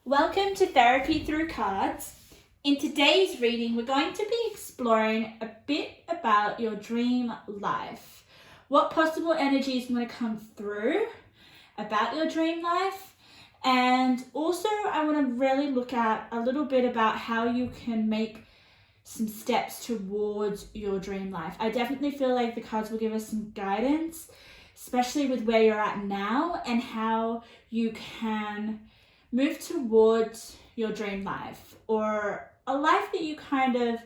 Welcome to Therapy Through Cards. In today's reading, we're going to be exploring a bit about your dream life. What possible energies want to come through about your dream life. And also, I want to really look at a little bit about how you can make some steps towards your dream life. I definitely feel like the cards will give us some guidance, especially with where you're at now and how you can move towards your dream life or a life that you kind of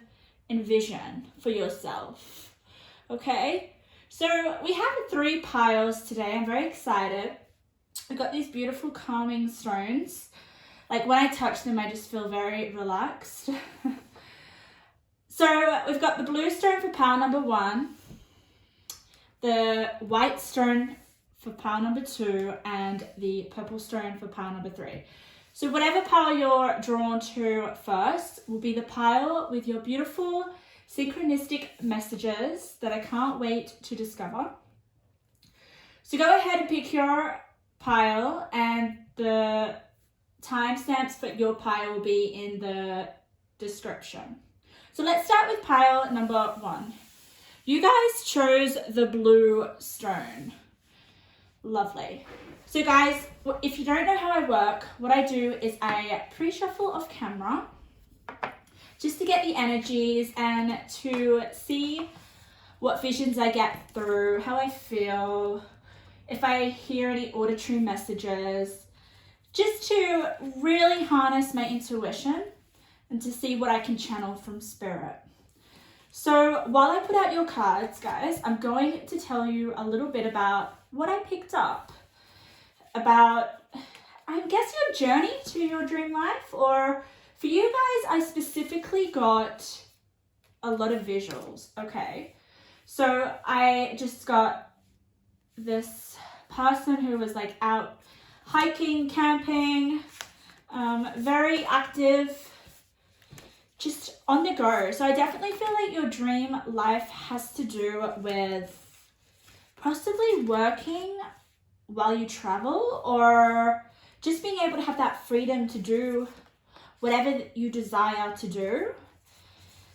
envision for yourself. Okay, so we have 3 piles today. I'm very excited. We've got these beautiful calming stones. Like when I touch them, I just feel very relaxed. So we've got the blue stone for pile number 1, the white stone for pile number 2, and the purple stone for pile number 3. So whatever pile you're drawn to first will be the pile with your beautiful synchronistic messages that I can't wait to discover. So go ahead and pick your pile, and the timestamps for your pile will be in the description. So let's start with pile number 1. You guys chose the blue stone. Lovely. So guys, if you don't know how I work, what I do is I pre-shuffle off camera just to get the energies and to see what visions I get through, how I feel, if I hear any auditory messages, just to really harness my intuition and to see what I can channel from spirit. So while I put out your cards, guys, I'm going to tell you a little bit about what I picked up about, I guess, your journey to your dream life. Or for you guys, I specifically got a lot of visuals. Okay, so I just got this person who was like out hiking, camping, very active, just on the go. So I definitely feel like your dream life has to do with possibly working while you travel, or just being able to have that freedom to do whatever you desire to do.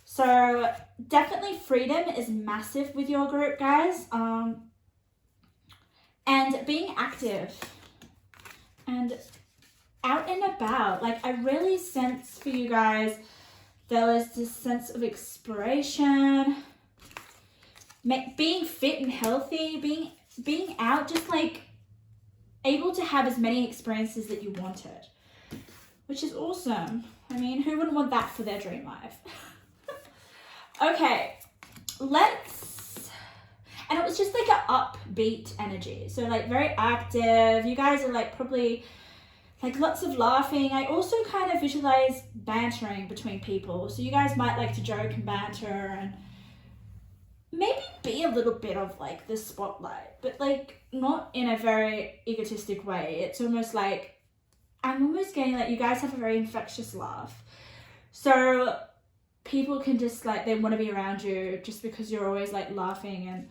So definitely freedom is massive with your group, guys. And being active and out and about. Like, I really sense for you guys there was this sense of exploration, being fit and healthy, being out, just like able to have as many experiences that you wanted, which is awesome. I mean, who wouldn't want that for their dream life? Okay, and it was just like an upbeat energy. So like very active. You guys are like probably like lots of laughing. I also kind of visualize bantering between people. So you guys might like to joke and banter and maybe be a little bit of like the spotlight, but like not in a very egotistic way. It's almost like, I'm almost getting like you guys have a very infectious laugh. So people can just like, they want to be around you just because you're always like laughing and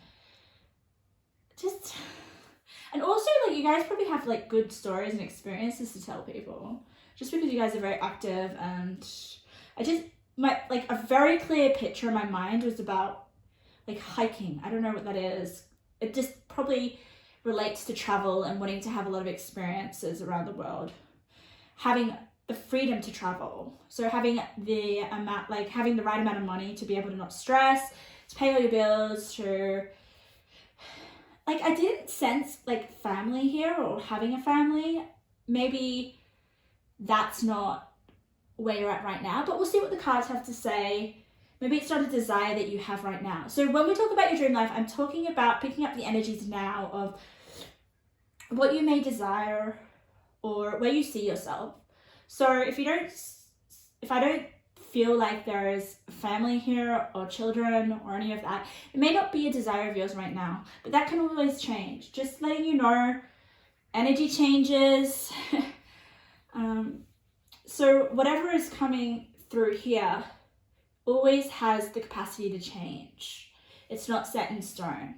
just, and also like you guys probably have like good stories and experiences to tell people just because you guys are very active. And I just, like a very clear picture in my mind was about like hiking. I don't know what that is. It just probably relates to travel and wanting to have a lot of experiences around the world. Having the freedom to travel. So having the amount, like having the right amount of money to be able to not stress, to pay all your bills, to like, I didn't sense like family here or having a family. Maybe that's not where you're at right now, but we'll see what the cards have to say. Maybe it's not a desire that you have right now. So when we talk about your dream life, I'm talking about picking up the energies now of what you may desire or where you see yourself. So if I don't feel like there is family here or children or any of that, it may not be a desire of yours right now, but that can always change. Just letting you know, energy changes. So whatever is coming through here always has the capacity to change. It's not set in stone.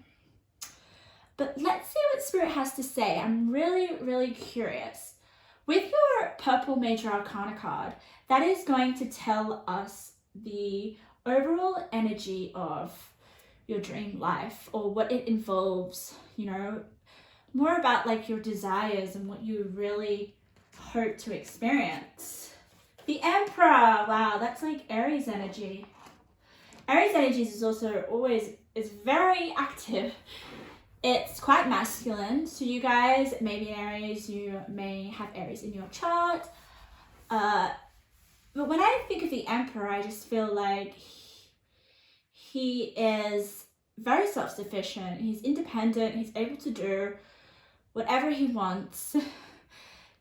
But let's see what Spirit has to say. I'm really, really curious. with your purple major arcana card, that is going to tell us the overall energy of your dream life, or what it involves, you know, more about like your desires and what you really hope to experience. The Emperor, wow, that's like Aries energy. Aries energy is also is very active. It's quite masculine, so you guys may be Aries, you may have Aries in your chart. But when I think of the Emperor, I just feel like he is very self-sufficient, he's independent, he's able to do whatever he wants.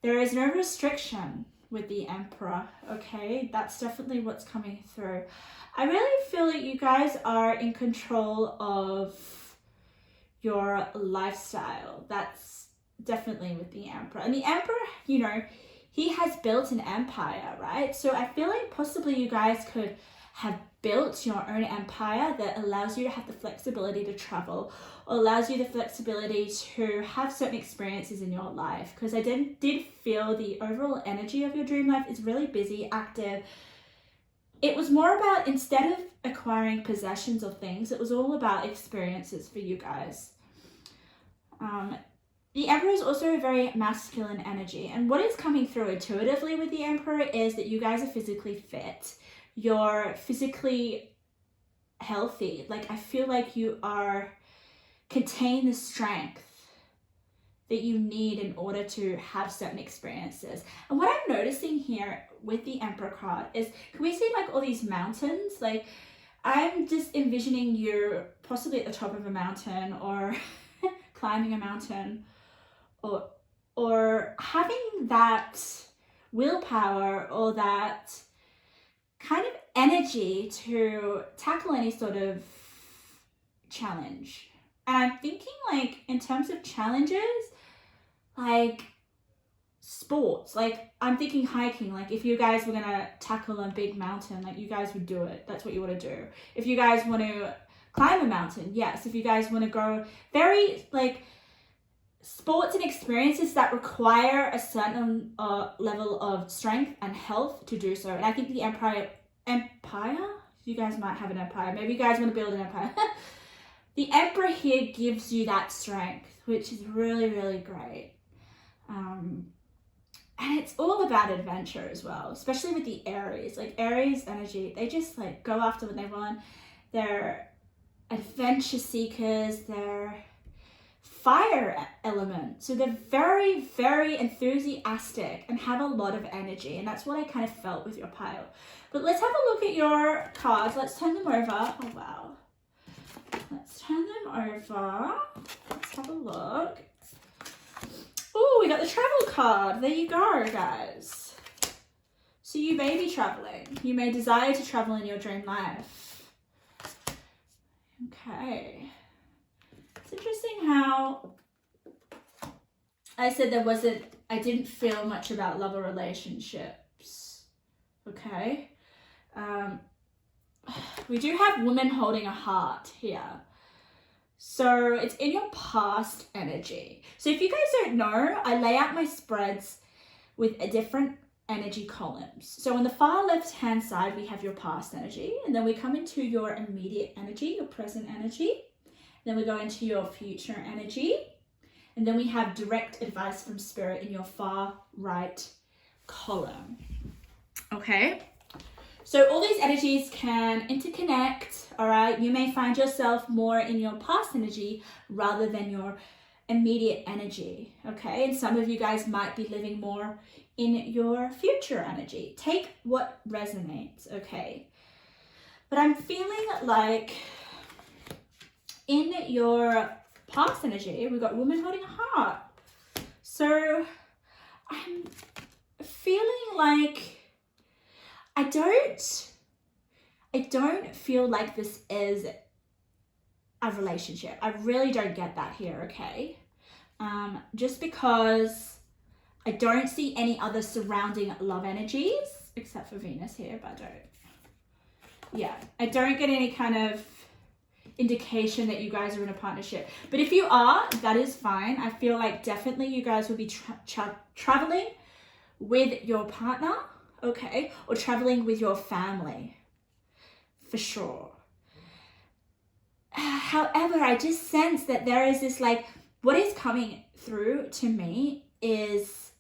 There is no restriction with the Emperor, okay? That's definitely what's coming through. I really feel that you guys are in control of your lifestyle. That's definitely with the Emperor. And the Emperor, you know, he has built an empire, right? So I feel like possibly you guys could have built your own empire that allows you to have the flexibility to travel, or allows you the flexibility to have certain experiences in your life. Because I did feel the overall energy of your dream life is really busy, active. It was more about, instead of acquiring possessions or things, it was all about experiences for you guys. The Emperor is also a very masculine energy, and what is coming through intuitively with the Emperor is that you guys are physically fit. You're physically healthy. Like, I feel like you contain the strength that you need in order to have certain experiences. And what I'm noticing here with the Emperor card is, can we see like all these mountains? Like, I'm just envisioning you possibly at the top of a mountain, or climbing a mountain, or having that willpower or that kind of energy to tackle any sort of challenge. And I'm thinking, like, in terms of challenges, like sports, like I'm thinking hiking. Like, if you guys were gonna tackle a big mountain, like, you guys would do it. That's what you want to do. If you guys want to climb a mountain, yes. If you guys want to go very like sports and experiences that require a certain level of strength and health to do so. And I think the empire, you guys might have an empire. Maybe you guys want to build an empire. The Emperor here gives you that strength, which is really, really great. And it's all about adventure as well, especially with the Aries. Like, Aries energy, they just like go after what they want. They're adventure seekers, they're fire element. So they're very, very enthusiastic and have a lot of energy. And that's what I kind of felt with your pile. But let's have a look at your cards. Let's turn them over. Oh, wow. Let's turn them over. Let's have a look. Oh, we got the travel card. There you go, guys. So you may be traveling. You may desire to travel in your dream life. Okay. It's interesting how I said I didn't feel much about love or relationships. Okay. We do have women holding a heart here. So it's in your past energy. So if you guys don't know, I lay out my spreads with a different energy columns. So on the far left hand side, we have your past energy, and then we come into your immediate energy, your present energy. Then we go into your future energy, and then we have direct advice from spirit in your far right column. Okay. So all these energies can interconnect, all right? You may find yourself more in your past energy rather than your immediate energy, okay? And some of you guys might be living more in your future energy. Take what resonates, okay? But I'm feeling like in your past energy, we've got woman holding a heart. So I'm feeling like I don't feel like this is a relationship. I really don't get that here, okay? Just because I don't see any other surrounding love energies, except for Venus here, but I don't get any kind of indication that you guys are in a partnership. But if you are, that is fine. I feel like definitely you guys will be traveling with your partner, okay, or traveling with your family, for sure. However, I just sense that there is this, like, what is coming through to me is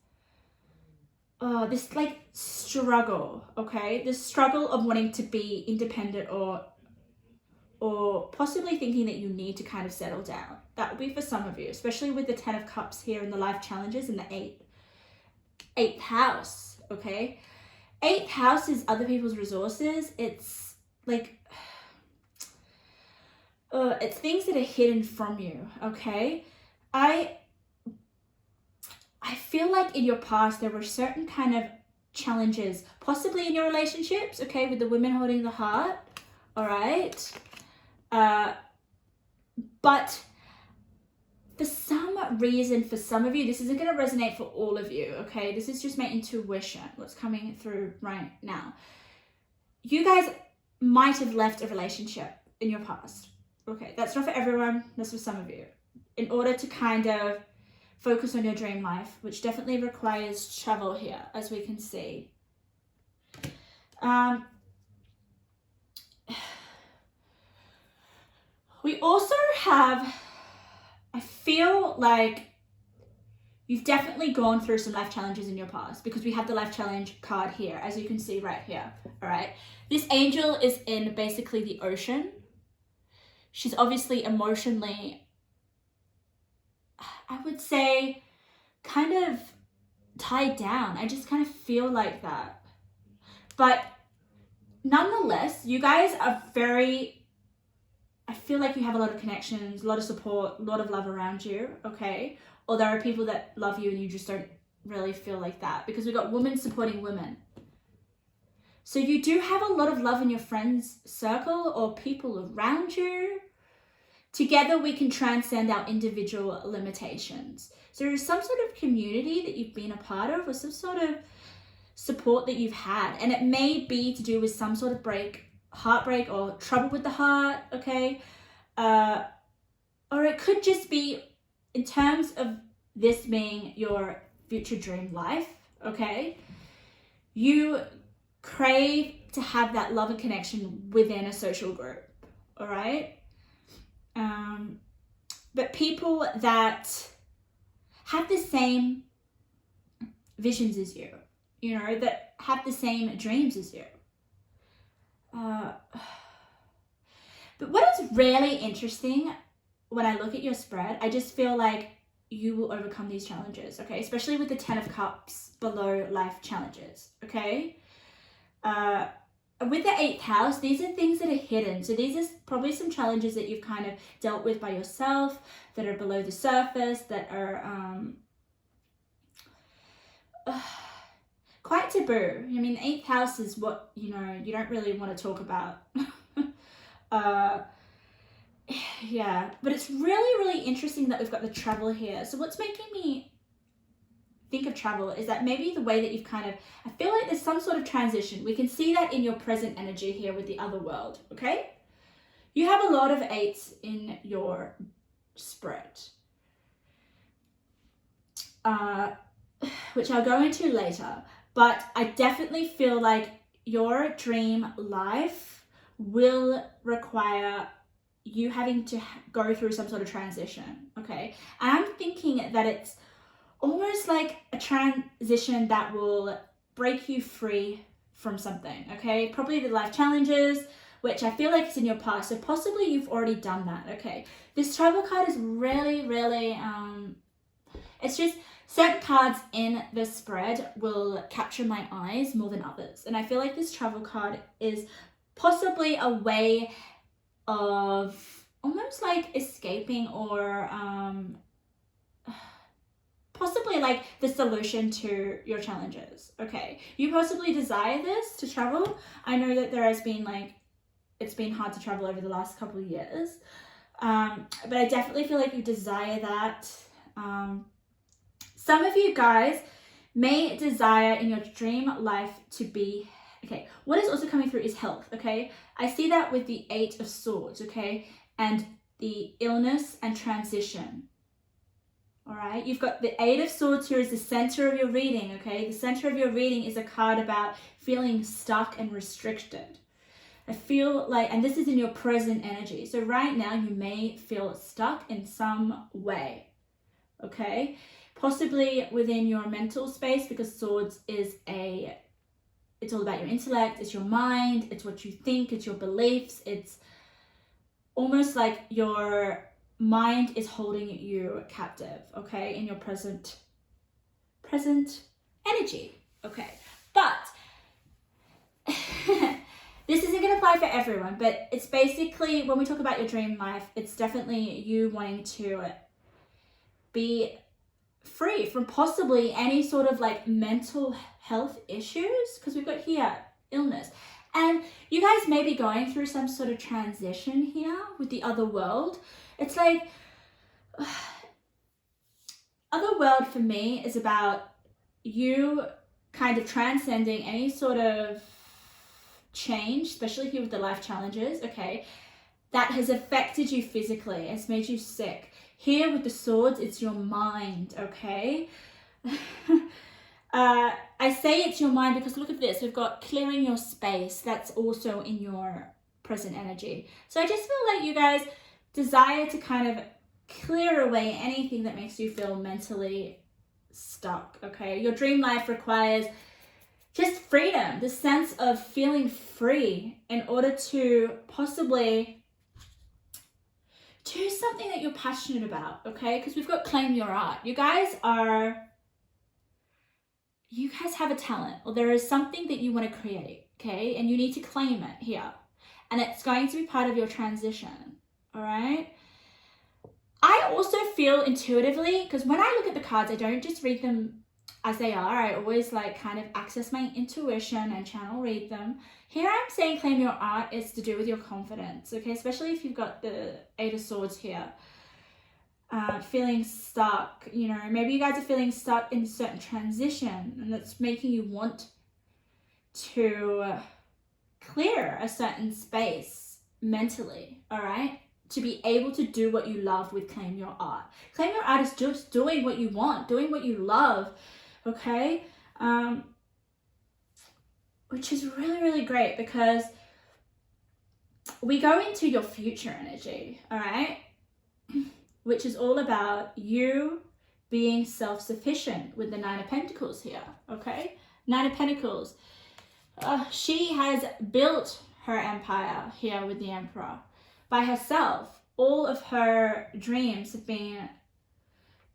this like struggle, okay? This struggle of wanting to be independent or possibly thinking that you need to kind of settle down. That would be for some of you, especially with the 10 of Cups here and the life challenges and the eighth house, okay? 8th house is other people's resources. It's like, it's things that are hidden from you, okay? I feel like in your past, there were certain kind of challenges, possibly in your relationships, okay, with the women holding the heart, all right? But for some reason, for some of you, this isn't going to resonate for all of you, okay? This is just my intuition, what's coming through right now. You guys might have left a relationship in your past, okay? That's not for everyone, that's for some of you. In order to kind of focus on your dream life, which definitely requires travel here, as we can see. We also have, I feel like you've definitely gone through some life challenges in your past, because we have the life challenge card here, as you can see right here, all right? This angel is in basically the ocean. She's obviously emotionally, I would say, kind of tied down. I just kind of feel like that. But nonetheless, you guys are very, I feel like you have a lot of connections, a lot of support, a lot of love around you, okay? Or there are people that love you and you just don't really feel like that, because we've got women supporting women. So you do have a lot of love in your friends circle or people around you. Together we can transcend our individual limitations. So there's some sort of community that you've been a part of, or some sort of support that you've had. And it may be to do with some sort of heartbreak or trouble with the heart, okay? Or it could just be in terms of this being your future dream life, okay? You crave to have that love and connection within a social group, all right? But people that have the same visions as you, you know, that have the same dreams as you. But what is really interesting when I look at your spread, I just feel like you will overcome these challenges, okay? Especially with the 10 of Cups below life challenges, okay? With the 8th house, these are things that are hidden. So these are probably some challenges that you've kind of dealt with by yourself, that are below the surface, that are quite taboo. I mean, the 8th house is what, you know, you don't really want to talk about. Yeah, but it's really, really interesting that we've got the travel here. So what's making me think of travel is that maybe the way that you've kind of, I feel like there's some sort of transition. We can see that in your present energy here with the other world, okay? You have a lot of 8s in your spread, which I'll go into later. But I definitely feel like your dream life will require you having to go through some sort of transition, okay? And I'm thinking that it's almost like a transition that will break you free from something, okay? Probably the life challenges, which I feel like is in your past. So possibly you've already done that, okay? This travel card is really, really, it's just certain cards in the spread will capture my eyes more than others. And I feel like this travel card is possibly a way of almost like escaping or possibly like the solution to your challenges, okay? You possibly desire this to travel. I know that there has been like, it's been hard to travel over the last couple of years, but I definitely feel like you desire that. Some of you guys may desire in your dream life to be, okay, what is also coming through is health, okay? I see that with the 8 of Swords, okay? And the illness and transition, All right, you've got the Eight of Swords here is the center of your reading, okay? The center of your reading is a card about feeling stuck and restricted. I feel like, and this is in your present energy. So right now you may feel stuck in some way, okay? Possibly within your mental space, because Swords is it's all about your intellect, it's your mind, it's what you think, it's your beliefs. It's almost like your mind is holding you captive, okay, in your present energy, okay? But this isn't going to apply for everyone, but it's basically, when we talk about your dream life, it's definitely you wanting to be free from possibly any sort of like mental health issues, because we've got here illness. And you guys may be going through some sort of transition here with the other world. It's like, other world for me is about you kind of transcending any sort of change, especially here with the life challenges, okay, that has affected you physically, it's made you sick. Here with the Swords, it's your mind, okay? I say it's your mind because look at this, we've got clearing your space, that's also in your present energy. So I just feel like you guys desire to kind of clear away anything that makes you feel mentally stuck, okay? Your dream life requires just freedom, the sense of feeling free in order to possibly do something that you're passionate about, okay? Because we've got claim your art. You guys have a talent, or there is something that you want to create, okay? And you need to claim it here. And it's going to be part of your transition, all right? I also feel intuitively, because when I look at the cards, I don't just read them as they are. I always like kind of access my intuition and channel read them. Here I'm saying claim your art is to do with your confidence, okay? Especially if you've got the Eight of Swords here. Feeling stuck, you know, maybe you guys are feeling stuck in a certain transition and that's making you want to clear a certain space mentally, all right? To be able to do what you love with claim your art. Claim your art is just doing what you want, doing what you love, okay? Which is really, really great because we go into your future energy, all right? Which is all about you being self-sufficient with the Nine of Pentacles here, okay? Nine of Pentacles. She has built her empire here with the Emperor by herself. All of her dreams have been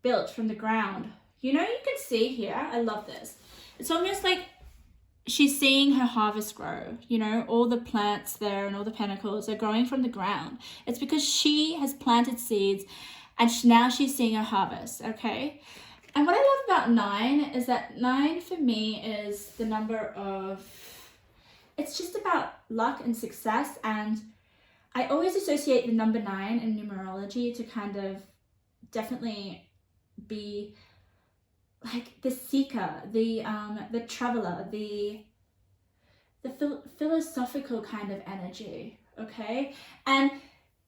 built from the ground. You know, you can see here, I love this. It's almost like she's seeing her harvest grow, you know, all the plants there and all the pentacles are growing from the ground. It's because she has planted seeds and now she's seeing her harvest, okay? And what I love about 9 is that 9 for me is the number of, it's just about luck and success. And I always associate the number 9 in numerology to kind of definitely be like the seeker, the traveler, the philosophical kind of energy, okay? And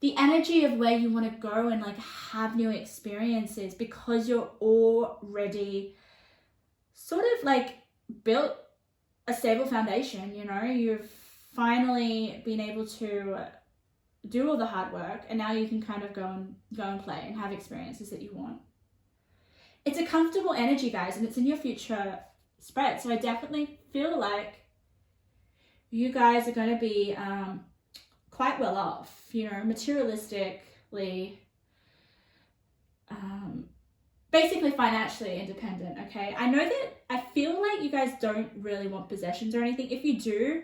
the energy of where you want to go and like have new experiences because you're already sort of like built a stable foundation, you know? You've finally been able to do all the hard work and now you can kind of go and play and have experiences that you want. It's a comfortable energy, guys, and it's in your future spread. So I definitely feel like you guys are going to be quite well off, you know, materialistically, basically financially independent, okay? I know that I feel like you guys don't really want possessions or anything. If you do,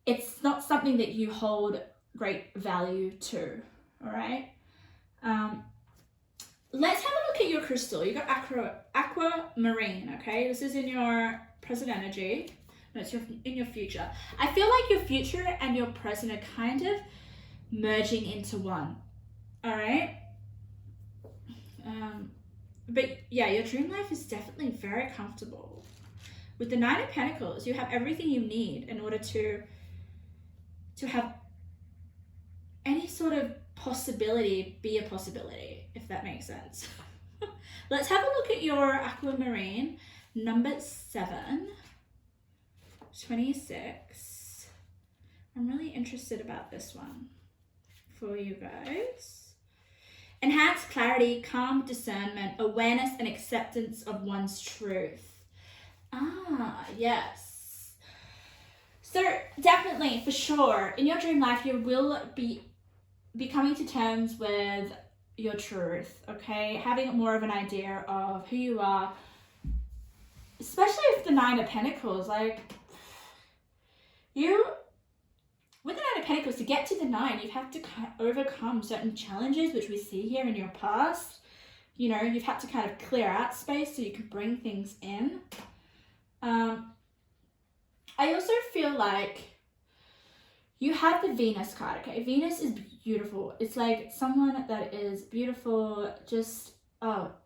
it's not something that you hold great value to, all right? Let's have a look at your crystal. You got aquamarine, okay? This is in your present energy. No, it's in your future. I feel like your future and your present are kind of merging into one, all right? But yeah, your dream life is definitely very comfortable. With the Nine of Pentacles, you have everything you need in order to have any sort of possibility be a possibility, if that makes sense. Let's have a look at your aquamarine number 7, 26. I'm really interested about this one for you guys. Enhanced clarity, calm discernment, awareness and acceptance of one's truth. Ah, yes. So definitely, for sure, in your dream life, you will be coming to terms with your truth, okay? Having more of an idea of who you are, especially with the 9 of Pentacles. Like, with the 9 of Pentacles, to get to the 9, you've had to overcome certain challenges, which we see here in your past. You know, you've had to kind of clear out space so you can bring things in. I also feel like you have the Venus card, okay? Venus is beautiful. It's like someone that is beautiful, just,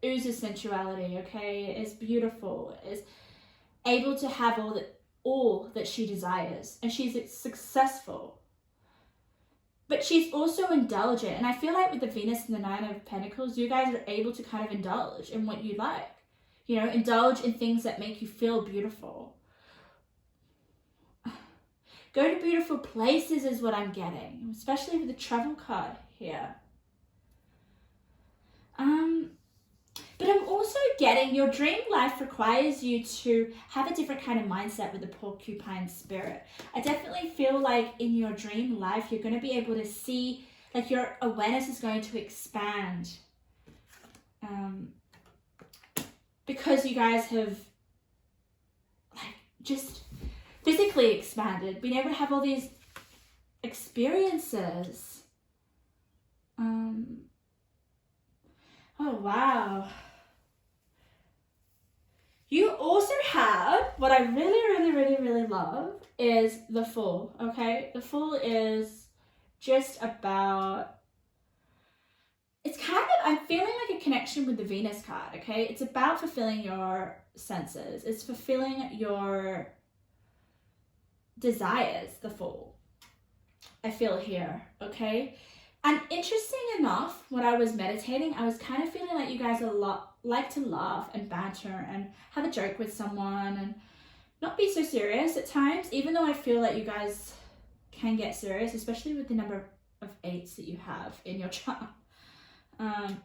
oozes sensuality, okay? Is beautiful, is able to have all that she desires, and she's successful. But she's also indulgent, and I feel like with the Venus and the 9 of Pentacles, you guys are able to kind of indulge in what you like. You know, indulge in things that make you feel beautiful. Go to beautiful places is what I'm getting, especially with the travel card here. But I'm also getting your dream life requires you to have a different kind of mindset with the porcupine spirit. I definitely feel like in your dream life, you're going to be able to see, like, your awareness is going to expand. Because you guys have, like, just physically expanded, being able to have all these experiences. Oh, wow. You also have, what I really love is the Fool, okay? The Fool is just about, it's kind of, I'm feeling like a connection with the Venus card, okay? It's about fulfilling your senses. It's fulfilling your desires, the Fool. I feel here, okay? And interesting enough, when I was meditating, I was kind of feeling like you guys like to laugh and banter and have a joke with someone and not be so serious at times, even though I feel like you guys can get serious, especially with the number of 8s that you have in your chart. But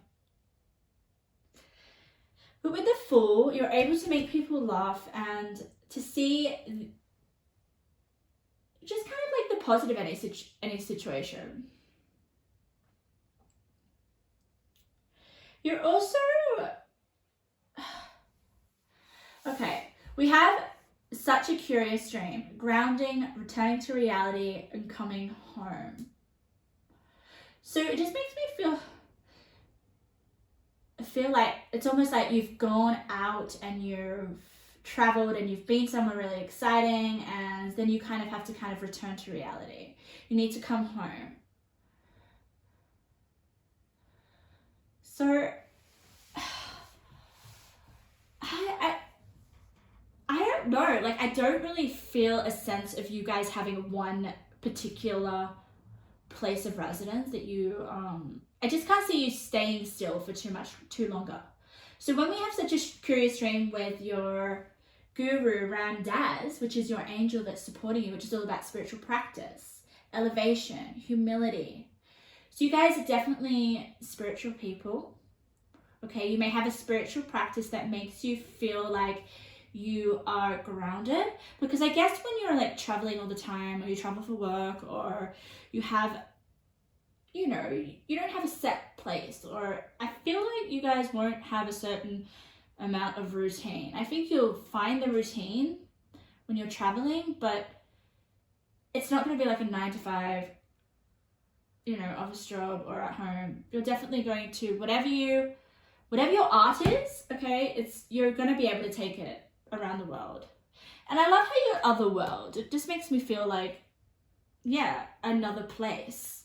with the Fool, you're able to make people laugh and to see just kind of like the positive in any situation. You're also, okay, we have such a curious dream, grounding, returning to reality, and coming home. So it just makes me feel like it's almost like you've gone out and you've traveled and you've been somewhere really exciting, and then you kind of have to kind of return to reality. You need to come home. So I don't know, like, I don't really feel a sense of you guys having one particular place of residence that you, I just can't see you staying still for too longer. So when we have such a curious dream with your guru, Ram Dass, which is your angel that's supporting you, which is all about spiritual practice, elevation, humility. So you guys are definitely spiritual people. Okay, you may have a spiritual practice that makes you feel like you are grounded, because I guess when you're like traveling all the time, or you travel for work, or you have, you know, you don't have a set place, or I feel like you guys won't have a certain amount of routine. I think you'll find the routine when you're traveling, but it's not going to be like a 9 to 5, you know, office job or at home. You're definitely going to, whatever your art is, okay, you're going to be able to take it around the world. And I love how you're other world. It just makes me feel like, yeah, another place.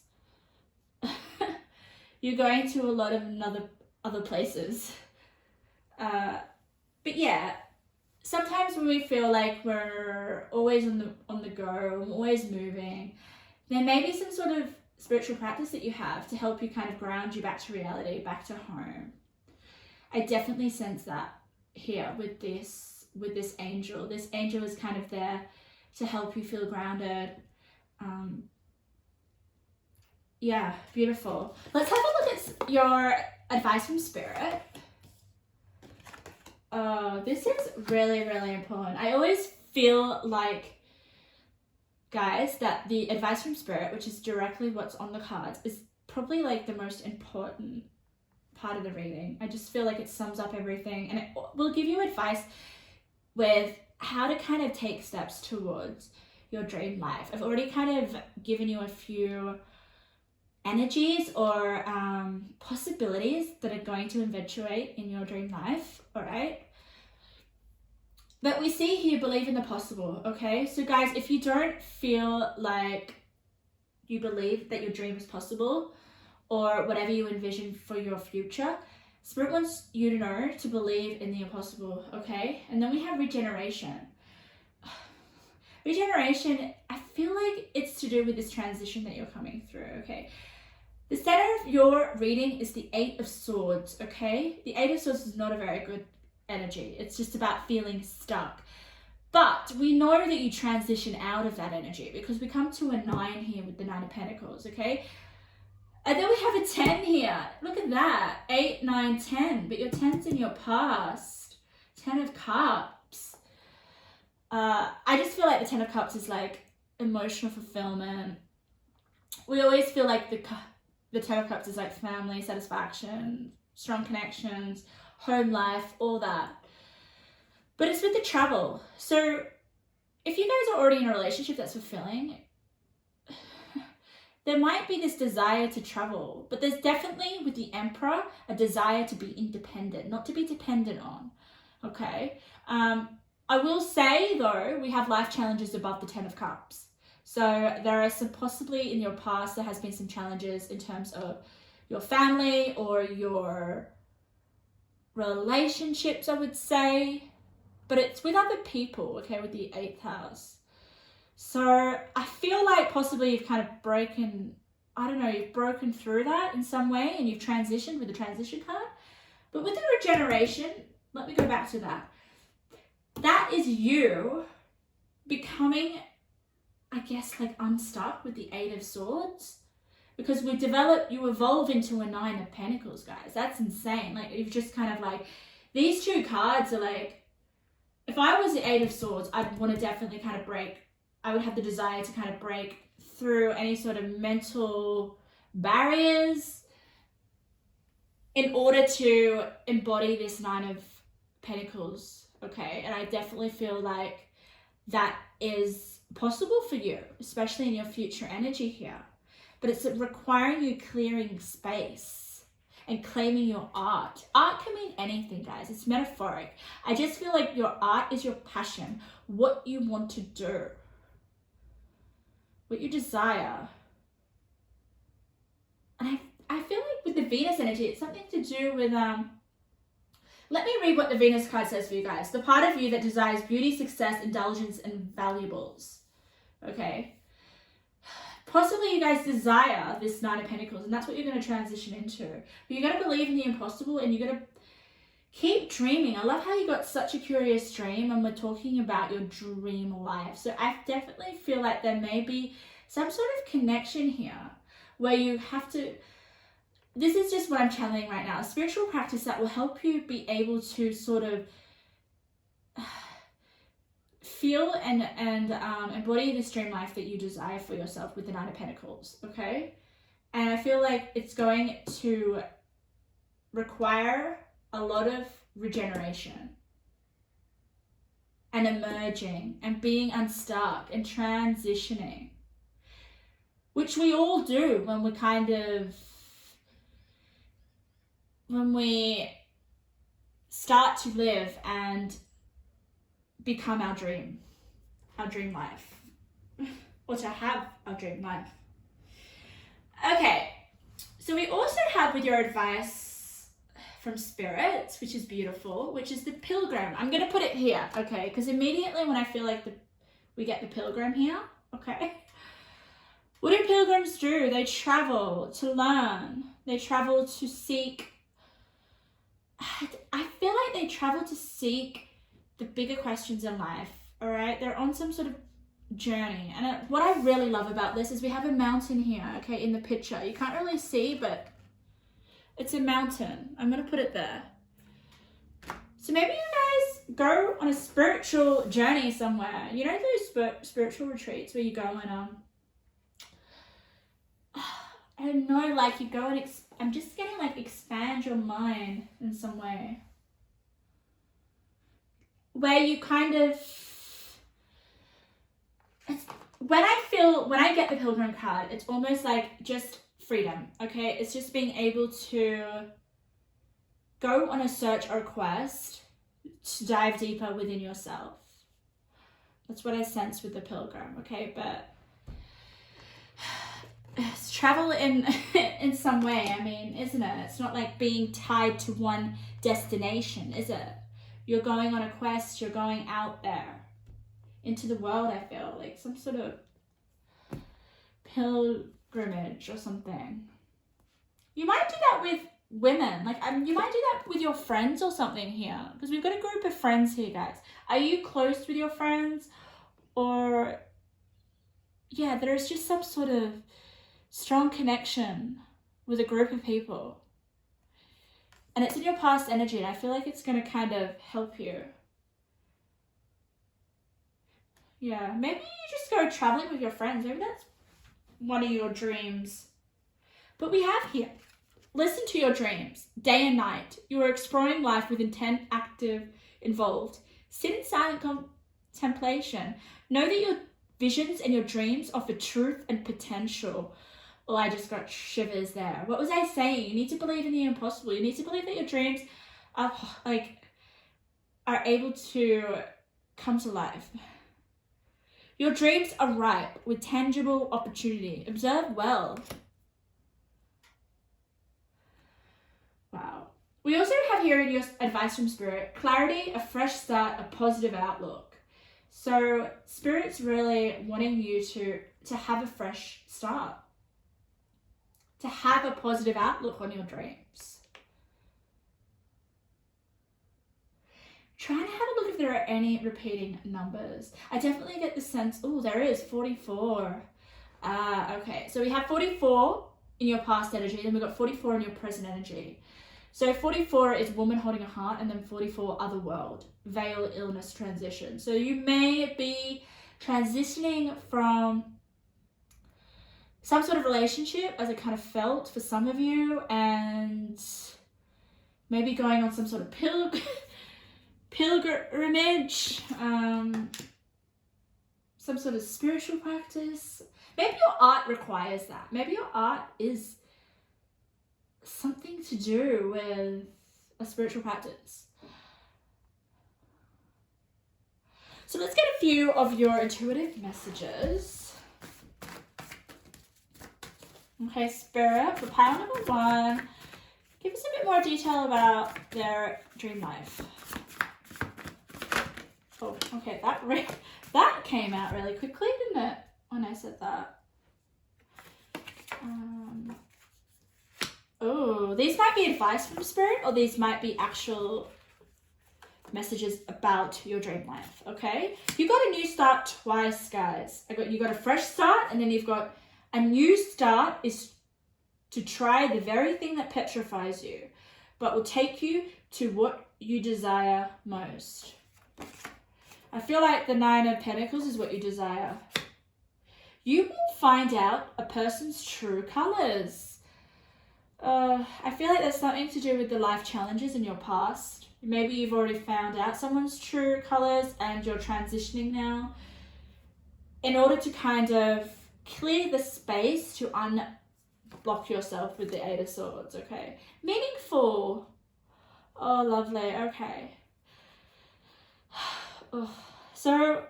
You're going to a lot of other places. But yeah, sometimes when we feel like we're always on the go, always moving, there may be some sort of spiritual practice that you have to help you kind of ground you back to reality, back to home. I definitely sense that here with this angel. This angel is kind of there to help you feel grounded. Yeah, beautiful. Let's have a look at your advice from Spirit. Oh, this is really, really important. I always feel like, guys, that the advice from Spirit, which is directly what's on the cards, is probably like the most important part of the reading. I just feel like it sums up everything, and it will give you advice with how to kind of take steps towards your dream life. I've already kind of given you a few energies or possibilities that are going to eventuate in your dream life, all right? But we see here, believe in the possible, okay? So guys, if you don't feel like you believe that your dream is possible or whatever you envision for your future, Spirit wants you to know to believe in the impossible, okay? And then we have regeneration. Regeneration, I feel like it's to do with this transition that you're coming through, okay? The center of your reading is the Eight of Swords, okay? The Eight of Swords is not a very good energy. It's just about feeling stuck. But we know that you transition out of that energy because we come to a 9 here with the 9 of Pentacles, okay? And then we have a 10 here. Look at that. 8, 9, 10. But your 10's in your past. 10 of Cups. I just feel like the 10 of Cups is like emotional fulfillment. We always feel like the 10 of Cups is like family, satisfaction, strong connections, home life, all that. But it's with the travel. So if you guys are already in a relationship that's fulfilling, there might be this desire to travel, but there's definitely, with the Emperor, a desire to be independent, not to be dependent on, okay? I will say, though, we have life challenges above the 10 of Cups. So there are some, possibly in your past, there has been some challenges in terms of your family or your relationships, I would say. But it's with other people, okay, with the 8th house. So I feel like possibly you've kind of broken, I don't know, you've broken through that in some way and you've transitioned with the transition card. But with the regeneration, let me go back to that. That is you becoming, I guess, like unstuck with the 8 of Swords. Because you evolve into a 9 of Pentacles, guys. That's insane. Like, you've just kind of like, these two cards are like, if I was the 8 of Swords, I'd want to definitely kind of break. I would have the desire to kind of break through any sort of mental barriers in order to embody this 9 of Pentacles, okay? And I definitely feel like that is possible for you, especially in your future energy here. But it's requiring you clearing space and claiming your art. Art can mean anything, guys. It's metaphoric. I just feel like your art is your passion, what you want to do, what you desire. And I feel like with the Venus energy, it's something to do with, let me read what the Venus card says for you guys. The part of you that desires beauty, success, indulgence, and valuables. Okay. Possibly you guys desire this 9 of Pentacles, and that's what you're going to transition into. But you got to believe in the impossible, and you got to keep dreaming. I love how you got such a curious dream, and we're talking about your dream life. So I definitely feel like there may be some sort of connection here where you have to, this is just what I'm channeling right now, a spiritual practice that will help you be able to sort of feel and embody this dream life that you desire for yourself with the 9 of Pentacles, okay? And I feel like it's going to require a lot of regeneration and emerging and being unstuck and transitioning, which we all do when we start to live and become our dream life, or to have our dream life. Okay, so we also have with your advice from Spirit, which is beautiful, which is the Pilgrim. I'm going to put it here, okay, because immediately when I feel like we get the Pilgrim here, okay. What do pilgrims do? They travel to learn. They travel to seek I feel like they travel to seek the bigger questions in life, all right? They're on some sort of journey. And what I really love about this is we have a mountain here, okay, in the picture. You can't really see, but it's a mountain. I'm going to put it there. So maybe you guys go on a spiritual journey somewhere. You know those spiritual retreats where you go and, I don't know, like you go and, I'm just getting like expand your mind in some way. Where you kind of, when I get the pilgrim card, it's almost like just freedom, okay? It's just being able to go on a search or quest to dive deeper within yourself. That's what I sense with the pilgrim, okay? But it's travel in in some way, I mean, isn't it? It's not like being tied to one destination, is it? You're going on a quest, you're going out there into the world, I feel like some sort of pilgrimage or something. You might do that with women, like you might do that with your friends or something here, because we've got a group of friends here, guys. Are you close with your friends? Or yeah, there's just some sort of strong connection with a group of people, and it's in your past energy, and I feel like it's going to kind of help you. Yeah, maybe you just go traveling with your friends. Maybe that's one of your dreams. But we have here, listen to your dreams, day and night. You are exploring life with intent, active, involved. Sit in silent contemplation. Know that your visions and your dreams offer truth and potential. Well, I just got shivers there. What was I saying? You need to believe in the impossible. You need to believe that your dreams are able to come to life. Your dreams are ripe with tangible opportunity. Observe well. Wow. We also have here in your advice from Spirit, clarity, a fresh start, a positive outlook. So Spirit's really wanting you to have a fresh start, to have a positive outlook on your dreams. Try and have a look if there are any repeating numbers. I definitely get the sense, oh, there is 44. Okay, so we have 44 in your past energy, then we've got 44 in your present energy. So 44 is woman holding a heart, and then 44 other world, veil, illness, transition. So you may be transitioning from some sort of relationship, as it kind of felt for some of you, and maybe going on some sort of pilgrimage, some sort of spiritual practice. Maybe your art requires that. Maybe your art is something to do with a spiritual practice. So let's get a few of your intuitive messages. Okay, Spirit, for pile number 1, give us a bit more detail about their dream life. Oh, okay, that came out really quickly, didn't it, when I said that? Oh, these might be advice from Spirit, or these might be actual messages about your dream life, okay? You got a new start twice, guys. You got a fresh start, and then you've got a new start is to try the very thing that petrifies you, but will take you to what you desire most. I feel like the 9 of Pentacles is what you desire. You will find out a person's true colors. I feel like there's something to do with the life challenges in your past. Maybe you've already found out someone's true colors and you're transitioning now in order to kind of clear the space to unblock yourself with the 8 of Swords, okay? Meaningful. Oh, lovely. Okay. So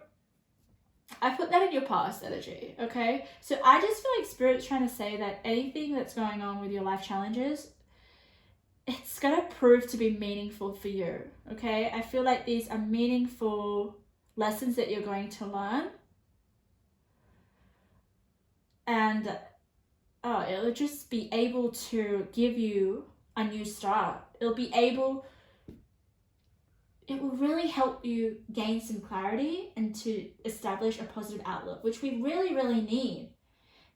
I put that in your past energy, okay? So I just feel like Spirit's trying to say that anything that's going on with your life challenges, it's going to prove to be meaningful for you, okay? I feel like these are meaningful lessons that you're going to learn. And it'll just be able to give you a new start. It'll be able it will really help you gain some clarity and to establish a positive outlook, which we really, really need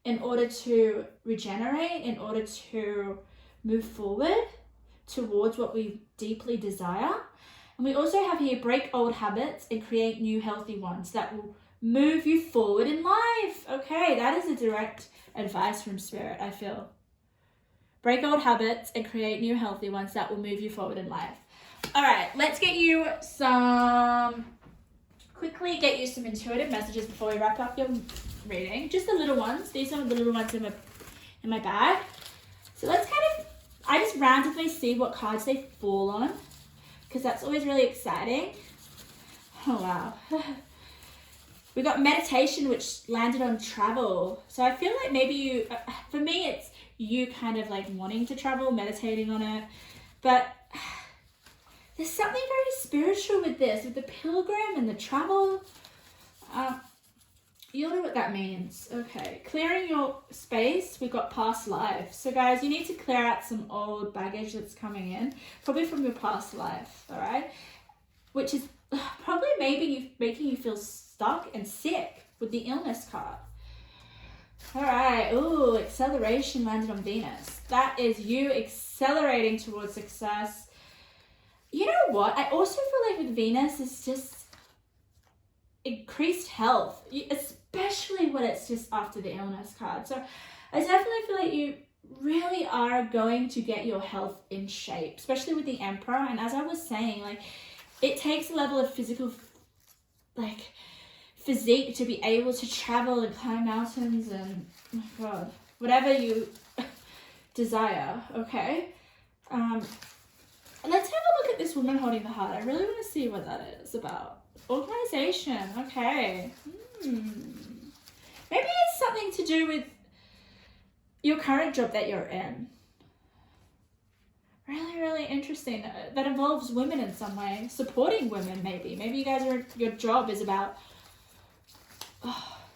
in order to regenerate, in order to move forward towards what we deeply desire. And we also have here, break old habits and create new healthy ones that will move you forward in life. Okay, that is a direct advice from Spirit, I feel. Break old habits and create new healthy ones that will move you forward in life. All right, let's quickly get you some intuitive messages before we wrap up your reading. Just the little ones. These are the little ones in my bag. So let's I just randomly see what cards they fall on, because that's always really exciting. Oh, wow. We got meditation, which landed on travel. So I feel like maybe for me, it's you kind of like wanting to travel, meditating on it. But there's something very spiritual with this, with the pilgrim and the travel. You'll know what that means. Okay, clearing your space. We got past life. So guys, you need to clear out some old baggage that's coming in, probably from your past life, all right? Which is probably maybe making you feel stuck and sick with the illness card. All right, ooh, acceleration landed on Venus. That is you accelerating towards success. You know what? I also feel like with Venus, it's just increased health, especially when it's just after the illness card. So I definitely feel like you really are going to get your health in shape, especially with the Emperor. And as I was saying, like, it takes a level of physical, like, physique to be able to travel and climb mountains and, oh my God, whatever you desire, okay? And let's have a look at this woman holding the heart. I really want to see what that is about. Organization, okay. Maybe it's something to do with your current job that you're in. Really, really interesting. That involves women in some way. Supporting women, maybe. Maybe you guys your job is about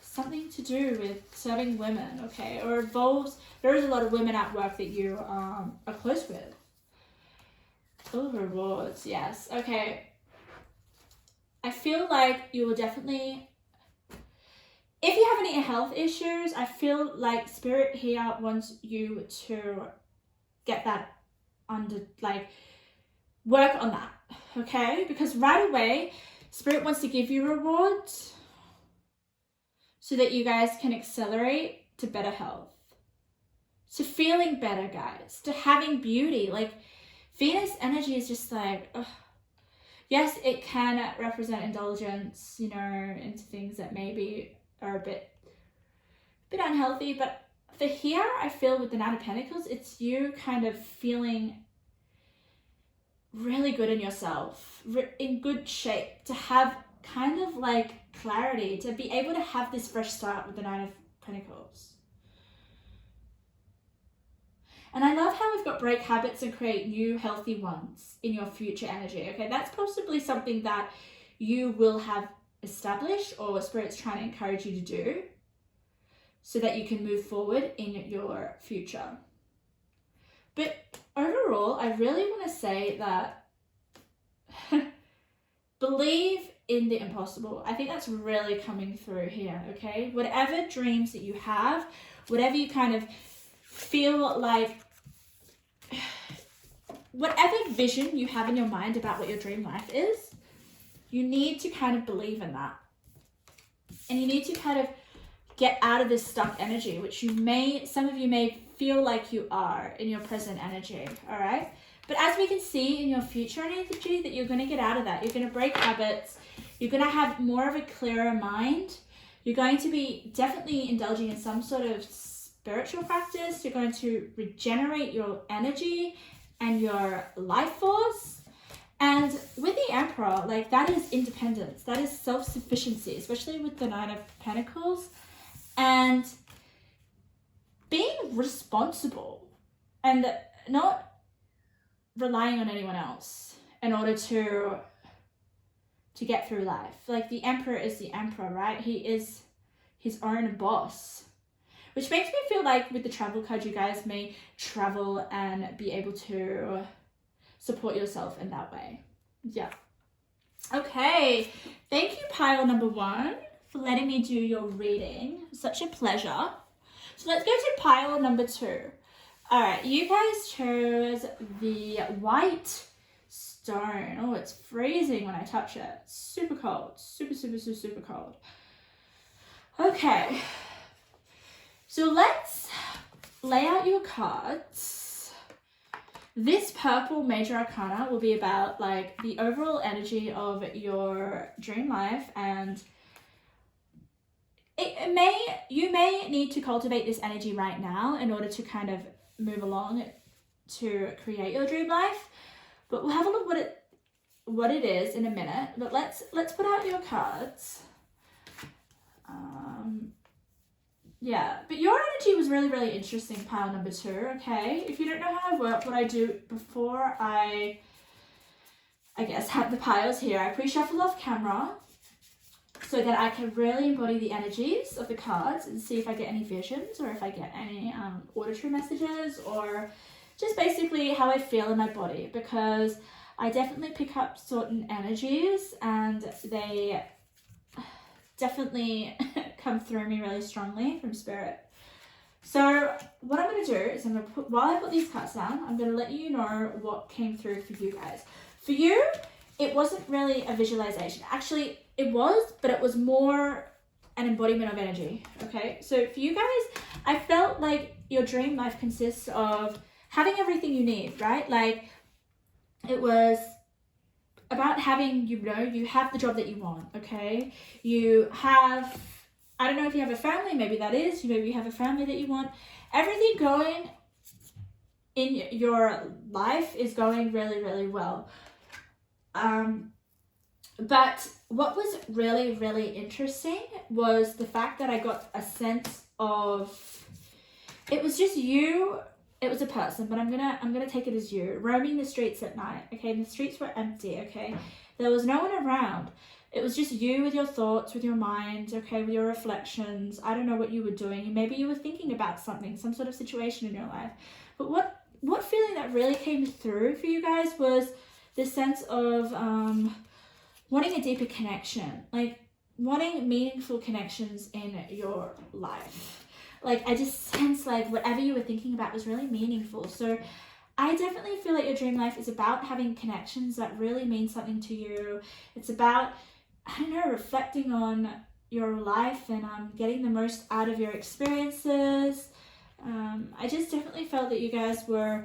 something to do with serving women, okay? Or involves, there is a lot of women at work that you are close with. Oh, rewards, yes. Okay. I feel like you will definitely, if you have any health issues, I feel like Spirit here wants you to get that work on that, okay? Because right away, Spirit wants to give you rewards so that you guys can accelerate to better health, to feeling better, guys, to having beauty. Like, Venus energy is just like, ugh. Yes, it can represent indulgence, you know, into things that maybe are a bit unhealthy. But for here, I feel with the Knight of Pentacles, it's you kind of feeling really good in yourself, in good shape, to have kind of like clarity, to be able to have this fresh start with the Knight of Pentacles. And I love how we've got break habits and create new healthy ones in your future energy. Okay, that's possibly something that you will have established or Spirit's trying to encourage you to do so that you can move forward in your future. But overall, I really want to say that believe in the impossible. I think that's really coming through here, okay? Whatever dreams that you have, whatever you kind of feel like, whatever vision you have in your mind about what your dream life is, you need to kind of believe in that. And you need to kind of get out of this stuck energy, which some of you may feel like you are in your present energy, all right? But as we can see in your future energy, that you're going to get out of that. You're going to break habits. You're going to have more of a clearer mind. You're going to be definitely indulging in some sort of spiritual practice. You're going to regenerate your energy and your life force. And with the Emperor, like, that is independence. That is self-sufficiency, especially with the Nine of Pentacles. And being responsible and not relying on anyone else in order to get through life. Like, the Emperor is the Emperor, right? He is his own boss. Which makes me feel like with the travel card, you guys may travel and be able to support yourself in that way. Yeah. Okay, thank you, pile number 1, for letting me do your reading. Such a pleasure. So let's go to pile number 2. All right, you guys chose the white stone. Oh, it's freezing when I touch it. Super cold. Super, super, super, super cold. Okay. So let's lay out your cards. This purple major arcana will be about like the overall energy of your dream life, and you may need to cultivate this energy right now in order to kind of move along to create your dream life. But we'll have a look what it is in a minute. But let's put out your cards. Yeah, but your energy was really, really interesting, pile number 2, okay? If you don't know how I work, what I do before I guess, have the piles here, I pre-shuffle off camera so that I can really embody the energies of the cards and see if I get any visions or if I get any auditory messages or just basically how I feel in my body, because I definitely pick up certain energies and they definitely come through me really strongly from spirit. So what I'm going to do is while I put these cards down, I'm going to let you know what came through for you guys. For you, it wasn't really a visualization. Actually, it was, but it was more an embodiment of energy, okay? So for you guys, I felt like your dream life consists of having everything you need, right? Like, it was about having, you have the job that you want, okay? You have, I don't know if you have a family, maybe that is, maybe you have a family that you want. Everything going in your life is going really, really well. But what was really, really interesting was the fact that I got a sense of, it was just you, it was a person, but I'm gonna take it as you, roaming the streets at night, okay? And the streets were empty, okay? There was no one around. It was just you with your thoughts, with your mind, okay, with your reflections. I don't know what you were doing. Maybe you were thinking about something, some sort of situation in your life. But what feeling that really came through for you guys was this sense of wanting a deeper connection, like wanting meaningful connections in your life. Like, I just sense like whatever you were thinking about was really meaningful. So I definitely feel like your dream life is about having connections that really mean something to you. It's about, I don't know, reflecting on your life and getting the most out of your experiences. I just definitely felt that you guys were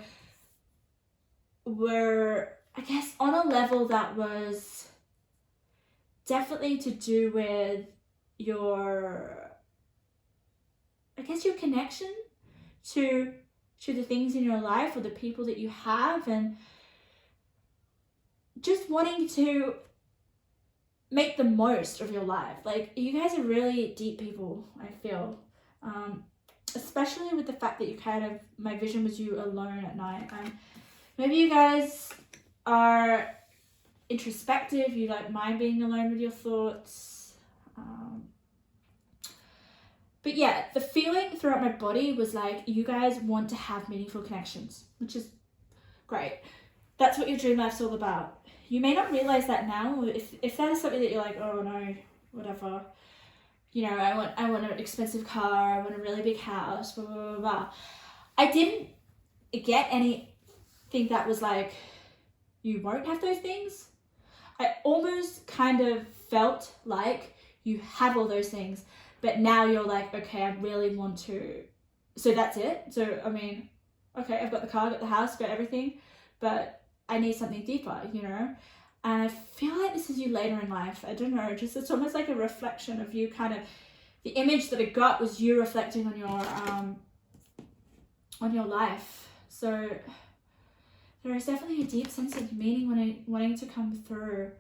I guess on a level that was definitely to do with your, I guess, your connection to the things in your life or the people that you have, and just wanting to make the most of your life. Like, you guys are really deep people, I feel. Especially with the fact that you kind of, my vision was you alone at night. Maybe you guys are introspective, you like mind being alone with your thoughts. But yeah, the feeling throughout my body was like, you guys want to have meaningful connections, which is great. That's what your dream life's all about. You may not realize that now. If that is something that you're like, oh no, whatever, you know, I want an expensive car, I want a really big house, blah, blah, blah, blah. I didn't get anything that was like, you won't have those things. I almost kind of felt like you have all those things, but now you're like, okay, I really want to. So that's it. So, I mean, okay, I've got the car, got the house, got everything, but I need something deeper, you know? And I feel like this is you later in life. I don't know, just it's almost like a reflection of you kind of, the image that I got was you reflecting on your life. So there is definitely a deep sense of meaning wanting to come through.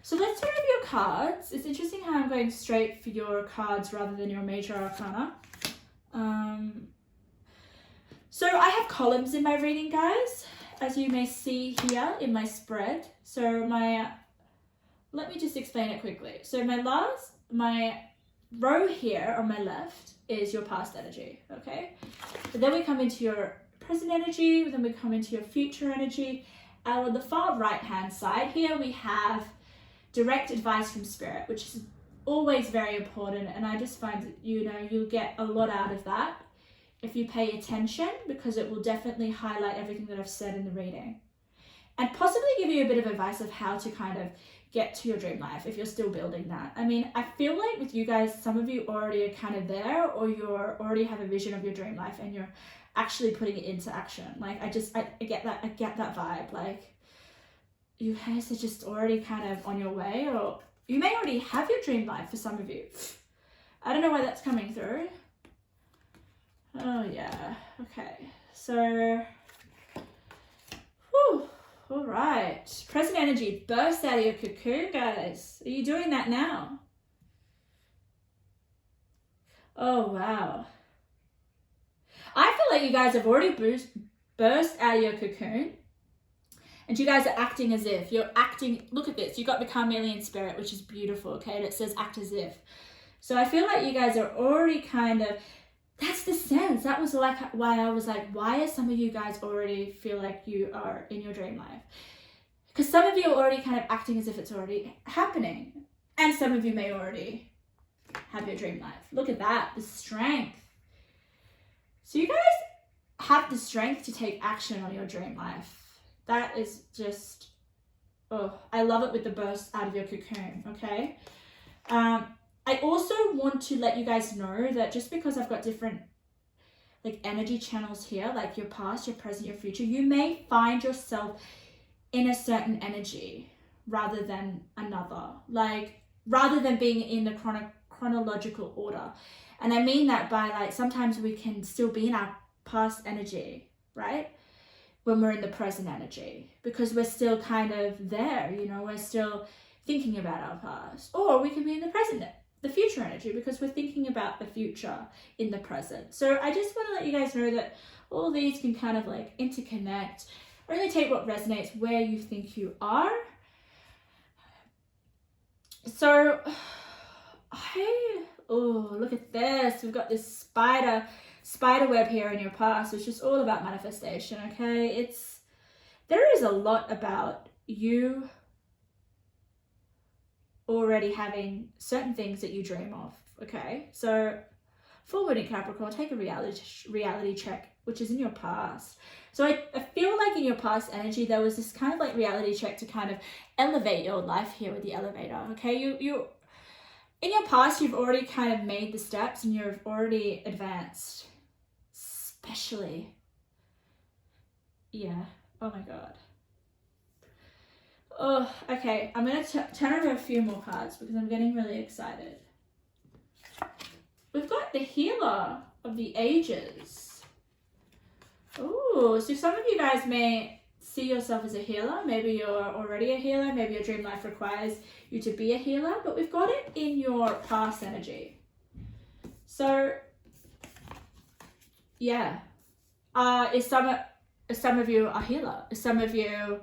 So let's turn over your cards. It's interesting how I'm going straight for your cards rather than your major arcana. So I have columns in my reading, guys, as you may see here in my spread. So let me just explain it quickly. So my row here on my left is your past energy, okay? But then we come into your present energy, then we come into your future energy. And on the far right hand side here we have direct advice from spirit, which is always very important. And I just find that, you know, you'll get a lot out of that if you pay attention, because it will definitely highlight everything that I've said in the reading. And possibly give you a bit of advice of how to kind of get to your dream life if you're still building that. I mean, I feel like with you guys, some of you already are kind of there, or you're already have a vision of your dream life and you're actually putting it into action. Like, I get that vibe. Like, you guys are just already kind of on your way, or you may already have your dream life for some of you. I don't know why that's coming through. Oh yeah, okay. So, whew. All right, present energy, burst out of your cocoon, guys. Are you doing that now? Oh, wow. I feel like you guys have already burst out of your cocoon, and you guys are acting as if. You're acting, look at this, you got the chameleon spirit, which is beautiful, okay? And it says act as if. So I feel like you guys are already kind of, that's the sense. That was like why I was like, why are some of you guys already feel like you are in your dream life? Because some of you are already kind of acting as if it's already happening. And some of you may already have your dream life. Look at that, the strength. So you guys have the strength to take action on your dream life. That is just, oh, I love it with the burst out of your cocoon, okay? I also want to let you guys know that just because I've got different like energy channels here, like your past, your present, your future, you may find yourself in a certain energy rather than another, like rather than being in the chronological order. And I mean that by like, sometimes we can still be in our past energy, right? When we're in the present energy, because we're still kind of there, you know, we're still thinking about our past. Or we can be in the present, the future energy, because we're thinking about the future in the present. So I just want to let you guys know that all these can kind of like interconnect. Only take what resonates where you think you are. So oh, look at this. We've got this spider web here in your past, which is all about manifestation, okay? There is a lot about you already having certain things that you dream of, okay? So full moon in Capricorn, take a reality check, which is in your past. So I feel like in your past energy, there was this kind of like reality check to kind of elevate your life here with the elevator, okay? You in your past, you've already kind of made the steps and you've already advanced, especially, yeah, oh my God. Oh, okay, I'm going to turn over a few more cards because I'm getting really excited. We've got the healer of the ages. Oh, so some of you guys may see yourself as a healer. Maybe you're already a healer. Maybe your dream life requires you to be a healer, but we've got it in your past energy. So, yeah. Some of you are healer. Some of you,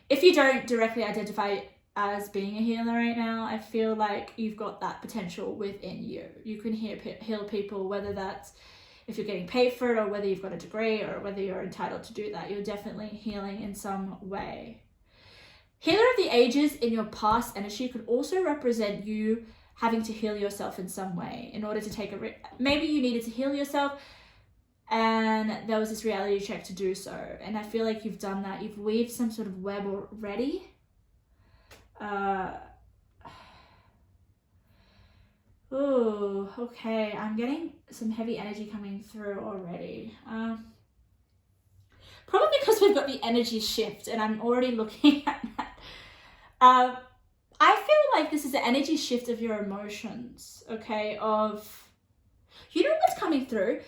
if you don't directly identify as being a healer right now, I feel like you've got that potential within you. You can heal people, whether that's if you're getting paid for it or whether you've got a degree or whether you're entitled to do that. You're definitely healing in some way. Healer of the ages in your past energy could also represent you having to heal yourself in some way in order to take maybe you needed to heal yourself and there was this reality check to do so. And I feel like you've done that. You've weaved some sort of web already. Oh, okay. I'm getting some heavy energy coming through already. Probably because we've got the energy shift and I'm already looking at that. I feel like this is the energy shift of your emotions, okay? You know what's coming through?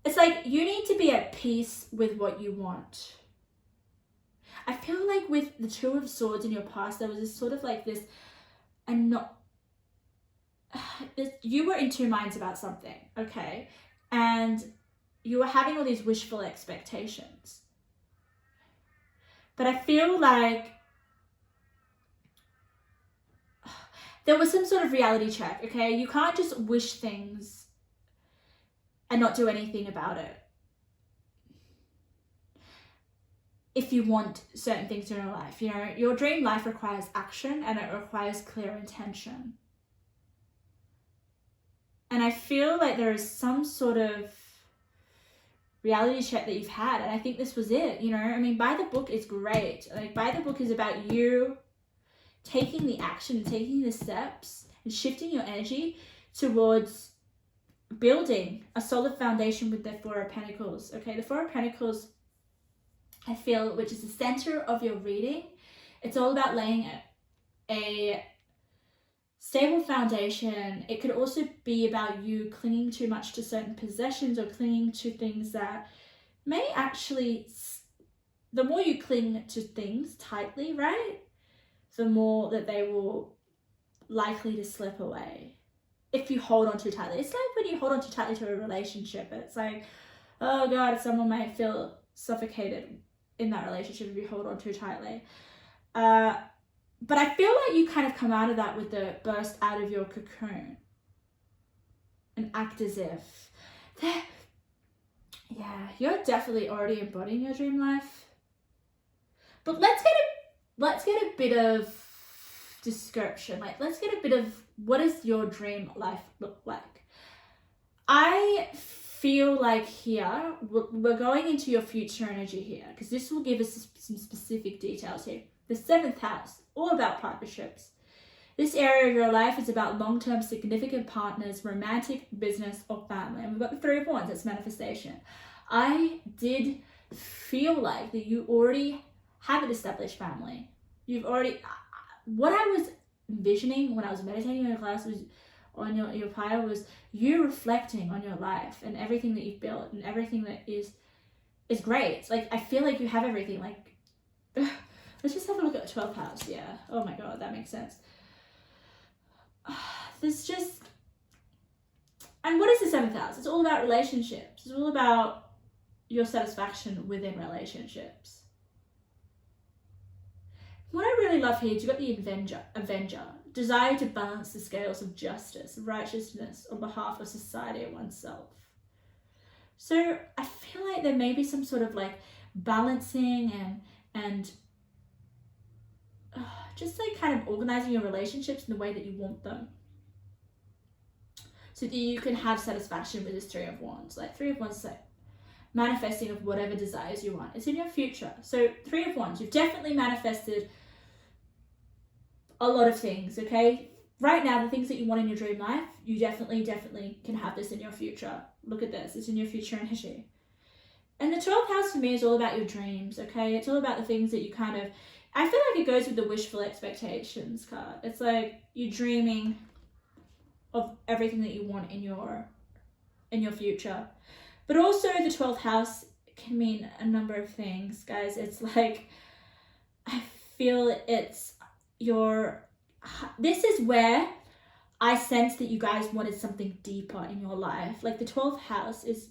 It's like you need to be at peace with what you want. I feel like with the Two of Swords in your past, there was this sort of like this, you were in two minds about something, okay? And you were having all these wishful expectations. But I feel like there was some sort of reality check, okay? You can't just wish things and not do anything about it. if you want certain things in your life. You know, your dream life requires action and it requires clear intention. And I feel like there is some sort of reality check that you've had, and I think this was it. You know, I mean, By the Book is great. Like, By the Book is about you taking the action, taking the steps, and shifting your energy towards building a solid foundation with the Four of Pentacles. Okay, the Four of Pentacles, I feel, which is the center of your reading, it's all about laying a stable foundation. It could also be about you clinging too much to certain possessions or clinging to things that may actually, the more you cling to things tightly, right, the more that they will likely to slip away if you hold on too tightly. It's like when you hold on too tightly to a relationship, it's like, oh God, someone might feel suffocated in that relationship if you hold on too tightly. But I feel like you kind of come out of that with the burst out of your cocoon and act as if, yeah, you're definitely already embodying your dream life. But let's get a bit of description. Like, let's get a bit of, what does your dream life look like? I feel like here, we're going into your future energy here, because this will give us some specific details here. The 7th house, all about partnerships. This area of your life is about long-term significant partners, romantic, business, or family. And we've got the 3 of Wands, that's manifestation. I did feel like that you already have an established family. You've already, what I was envisioning when I was meditating in your class was, on your prior, was you reflecting on your life and everything that you've built and everything that is great. Like, I feel like you have everything. Like, let's just have a look at the 12th house. Yeah. Oh my God, that makes sense. There's just, and what is the 7th house? It's all about relationships. It's all about your satisfaction within relationships. What I really love here is you've got the Avenger, desire to balance the scales of justice, righteousness on behalf of society and oneself. So I feel like there may be some sort of like balancing and just like kind of organizing your relationships in the way that you want them, so that you can have satisfaction with this 3 of Wands. Like, 3 of Wands is like manifesting of whatever desires you want. It's in your future. So 3 of Wands, you've definitely manifested a lot of things, okay? Right now, the things that you want in your dream life, you definitely can have this in your future. Look at this, it's in your future energy. And the 12th house for me is all about your dreams, okay? It's all about the things that you kind of, I feel like it goes with the wishful expectations card. It's like you're dreaming of everything that you want in your future. But also the 12th house can mean a number of things, guys. It's like, I feel it's this is where I sense that you guys wanted something deeper in your life. Like, the 12th house is,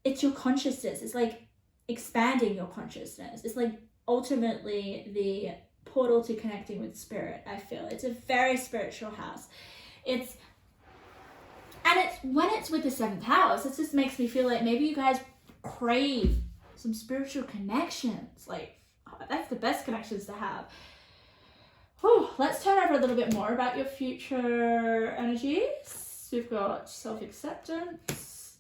it's your consciousness. It's like expanding your consciousness. It's like ultimately the portal to connecting with spirit. I feel it's a very spiritual house. When it's with the 7th house, it just makes me feel like maybe you guys crave some spiritual connections. Like, that's the best connections to have. Whew, let's turn over a little bit more about your future energies. We've got self-acceptance.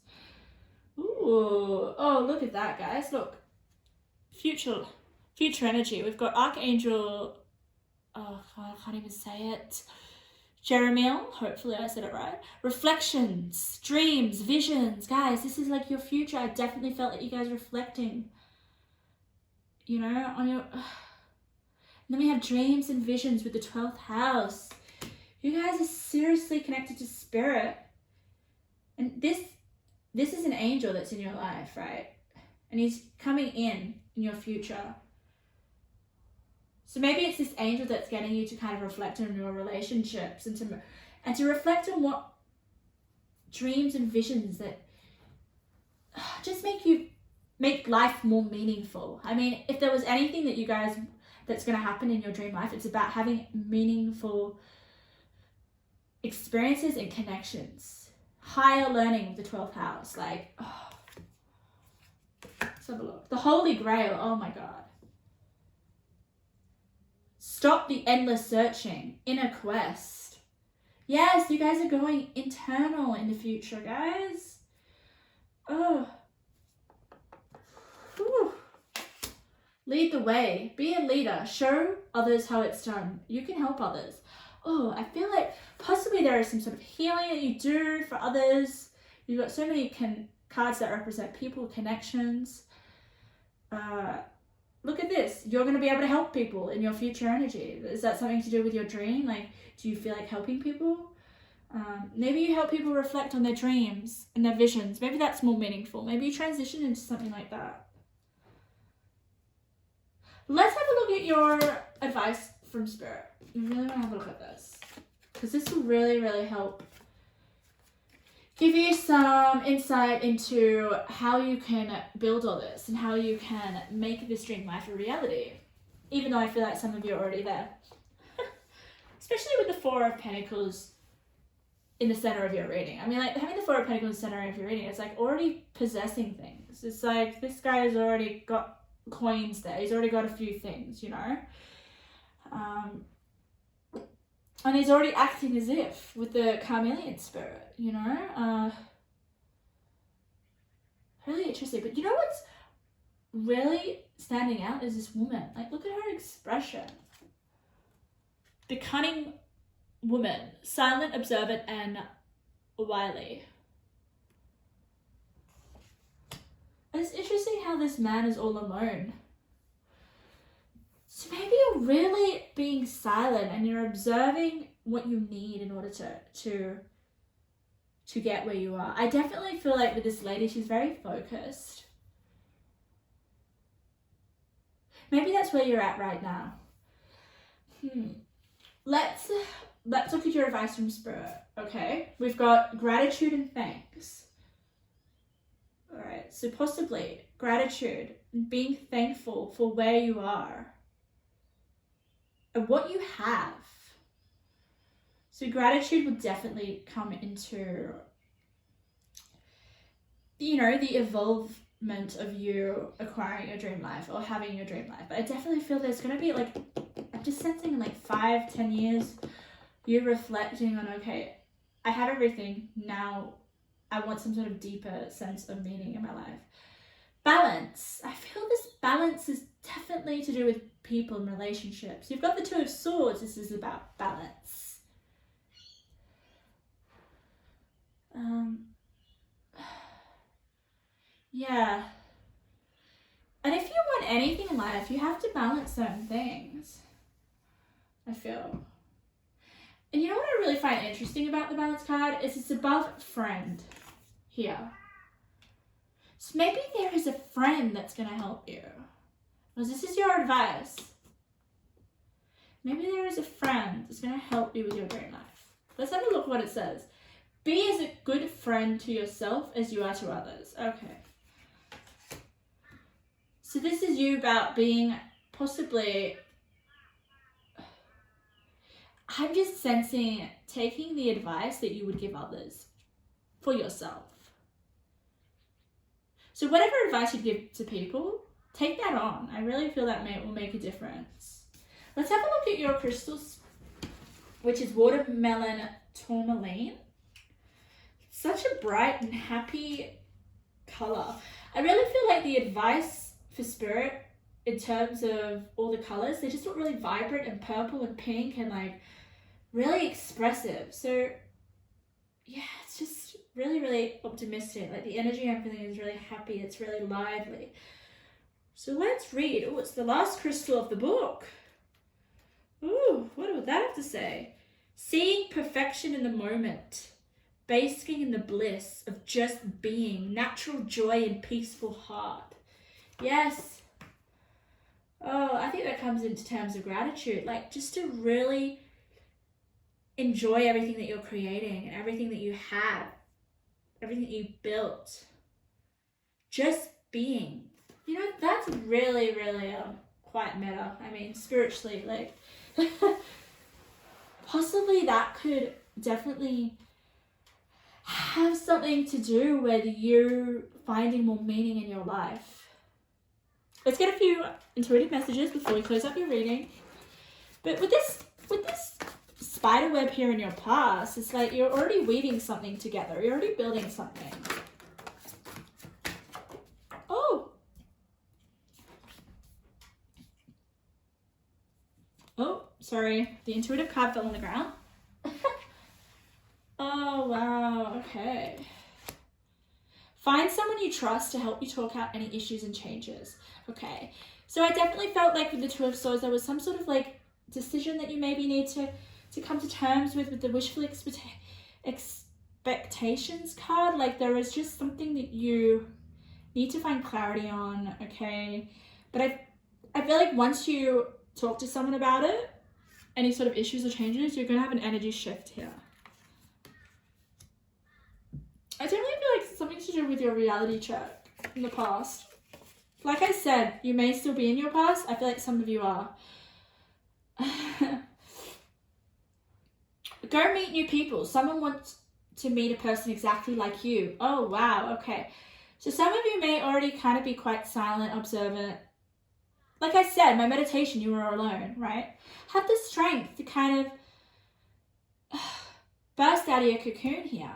Ooh, oh, look at that, guys. Look, future energy. We've got Archangel, oh God, I can't even say it. Jeremiel, hopefully I said it right. Reflections, dreams, visions. Guys, this is like your future. I definitely felt like you guys reflecting, you know, on your... And then we have dreams and visions with the 12th house. You guys are seriously connected to spirit. And this is an angel that's in your life, right? And he's coming in your future. So maybe it's this angel that's getting you to kind of reflect on your relationships and to reflect on what dreams and visions that just make life more meaningful. I mean, if there was anything that you guys that's going to happen in your dream life, it's about having meaningful experiences and connections. Higher learning of the 12th house. Like, oh, Let's have a look. The Holy Grail. Oh my God. Stop the endless searching. Inner quest. Yes, you guys are going internal in the future, guys. Oh. Whew. Lead the way. Be a leader. Show others how it's done. You can help others. Oh, I feel like possibly there is some sort of healing that you do for others. You've got so many cards that represent people, connections. Look at this. You're going to be able to help people in your future energy. Is that something to do with your dream? Like, do you feel like helping people? Maybe you help people reflect on their dreams and their visions. Maybe that's more meaningful. Maybe you transition into something like that. Let's have a look at your advice from Spirit. I really want to have a look at this, because this will really, really help give you some insight into how you can build all this and how you can make this dream life a reality, even though I feel like some of you are already there. Especially with the Four of Pentacles in the center of your reading. I mean, like, having the Four of Pentacles in the center of your reading, it's like already possessing things. It's like this guy has already got coins there. He's already got a few things, you know? And he's already acting as if with the chameleon spirit, you know? Really interesting. But you know what's really standing out is this woman. Like, look at her expression. The cunning woman, silent, observant, and wily. And it's interesting how this man is all alone. So maybe you're really being silent and you're observing what you need in order to get where you are. I definitely feel like with this lady, she's very focused. Maybe that's where you're at right now. Let's look at your advice from Spirit, okay? We've got gratitude and thanks. All right, so possibly gratitude and being thankful for where you are and what you have. So gratitude will definitely come into, you know, the evolvement of you acquiring your dream life or having your dream life. But I definitely feel there's going to be, like, I'm just sensing in like 5-10 years, you reflecting on, okay, I have everything, now I want some sort of deeper sense of meaning in my life. Balance. I feel this balance is definitely to do with people and relationships. You've got the Two of Swords. This is about balance. Yeah. And if you want anything in life, you have to balance certain things, I feel. And you know what I really find interesting about the balance card is it's above friend here. So maybe there is a friend that's going to help you. Because this is your advice. Maybe there is a friend that's going to help you with your dream life. Let's have a look what it says. Be as a good friend to yourself as you are to others. Okay. So this is you about being possibly, I'm just sensing taking the advice that you would give others for yourself. So whatever advice you give to people, take that on. I really feel that will make a difference. Let's have a look at your crystals, which is watermelon tourmaline. Such a bright and happy color. I really feel like the advice for Spirit in terms of all the colors, they just look really vibrant and purple and pink and like really expressive. So yeah, it's just really, really optimistic. Like the energy and everything is really happy. It's really lively. So let's read. Oh, it's the last crystal of the book. Ooh, what would that have to say? Seeing perfection in the moment. Basking in the bliss of just being. Natural joy and peaceful heart. Yes. Oh, I think that comes into terms of gratitude. Like just to really enjoy everything that you're creating and everything that you have. Everything that you built. Just being. You know, that's really, really quite meta. I mean, spiritually, like, possibly that could definitely have something to do with you finding more meaning in your life. let's get a few intuitive messages before we close up your reading. But with this spider web here in your past, it's like you're already weaving something together. You're already building something. Oh, sorry. The intuitive card fell on the ground. Oh, wow. Okay. Find someone you trust to help you talk out any issues and changes. Okay. So I definitely felt like with the Two of Swords, there was some sort of like decision that you maybe need to come to terms with the wishful expectations card. Like there is just something that you need to find clarity on. Okay. But I feel like once you talk to someone about it, any sort of issues or changes, you're going to have an energy shift here. I definitely feel like something to do with your reality check in the past. Like I said, you may still be in your past. I feel like some of you are. Go meet new people. Someone wants to meet a person exactly like you. Oh, wow. Okay. So some of you may already kind of be quite silent, observant. Like I said, my meditation, you were alone, right? Have the strength to kind of burst out of your cocoon here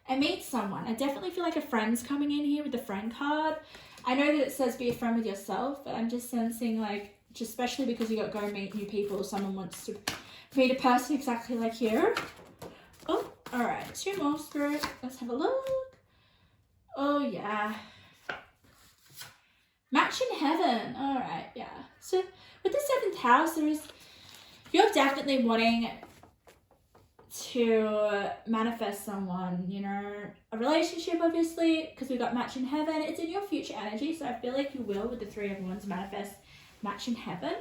and meet someone. I definitely feel like a friend's coming in here with the friend card. I know that it says be a friend with yourself, but I'm just sensing like, just especially because you got go meet new people, someone wants to meet a person exactly like you. Oh, all right, 2 more, Spirit. Let's have a look. Oh, yeah. Match in heaven. All right, yeah. So with the 7th house, you're definitely wanting to manifest someone, you know, a relationship, obviously, because we've got match in heaven. It's in your future energy, so I feel like you will, with the 3 of Wands, manifest match in heaven.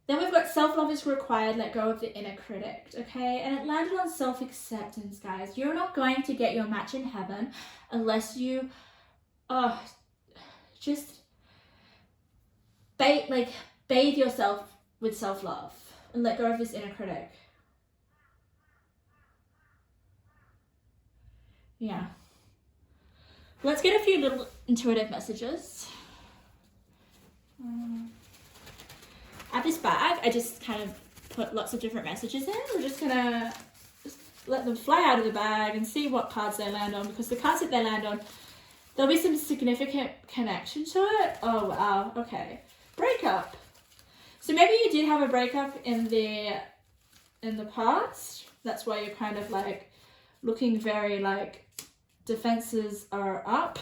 Then we've got self-love is required, let go of the inner critic, okay? And it landed on self-acceptance, guys. You're not going to get your match in heaven unless you just bathe yourself with self-love and let go of this inner critic. Yeah. Let's get a few little intuitive messages. At this bag, I just kind of put lots of different messages in. We're just gonna let them fly out of the bag and see what cards they land on, because the cards that they land on, there'll be some significant connection to it. Oh, wow. Okay. Breakup. So maybe you did have a breakup in the past. That's why you're kind of like looking very like defenses are up.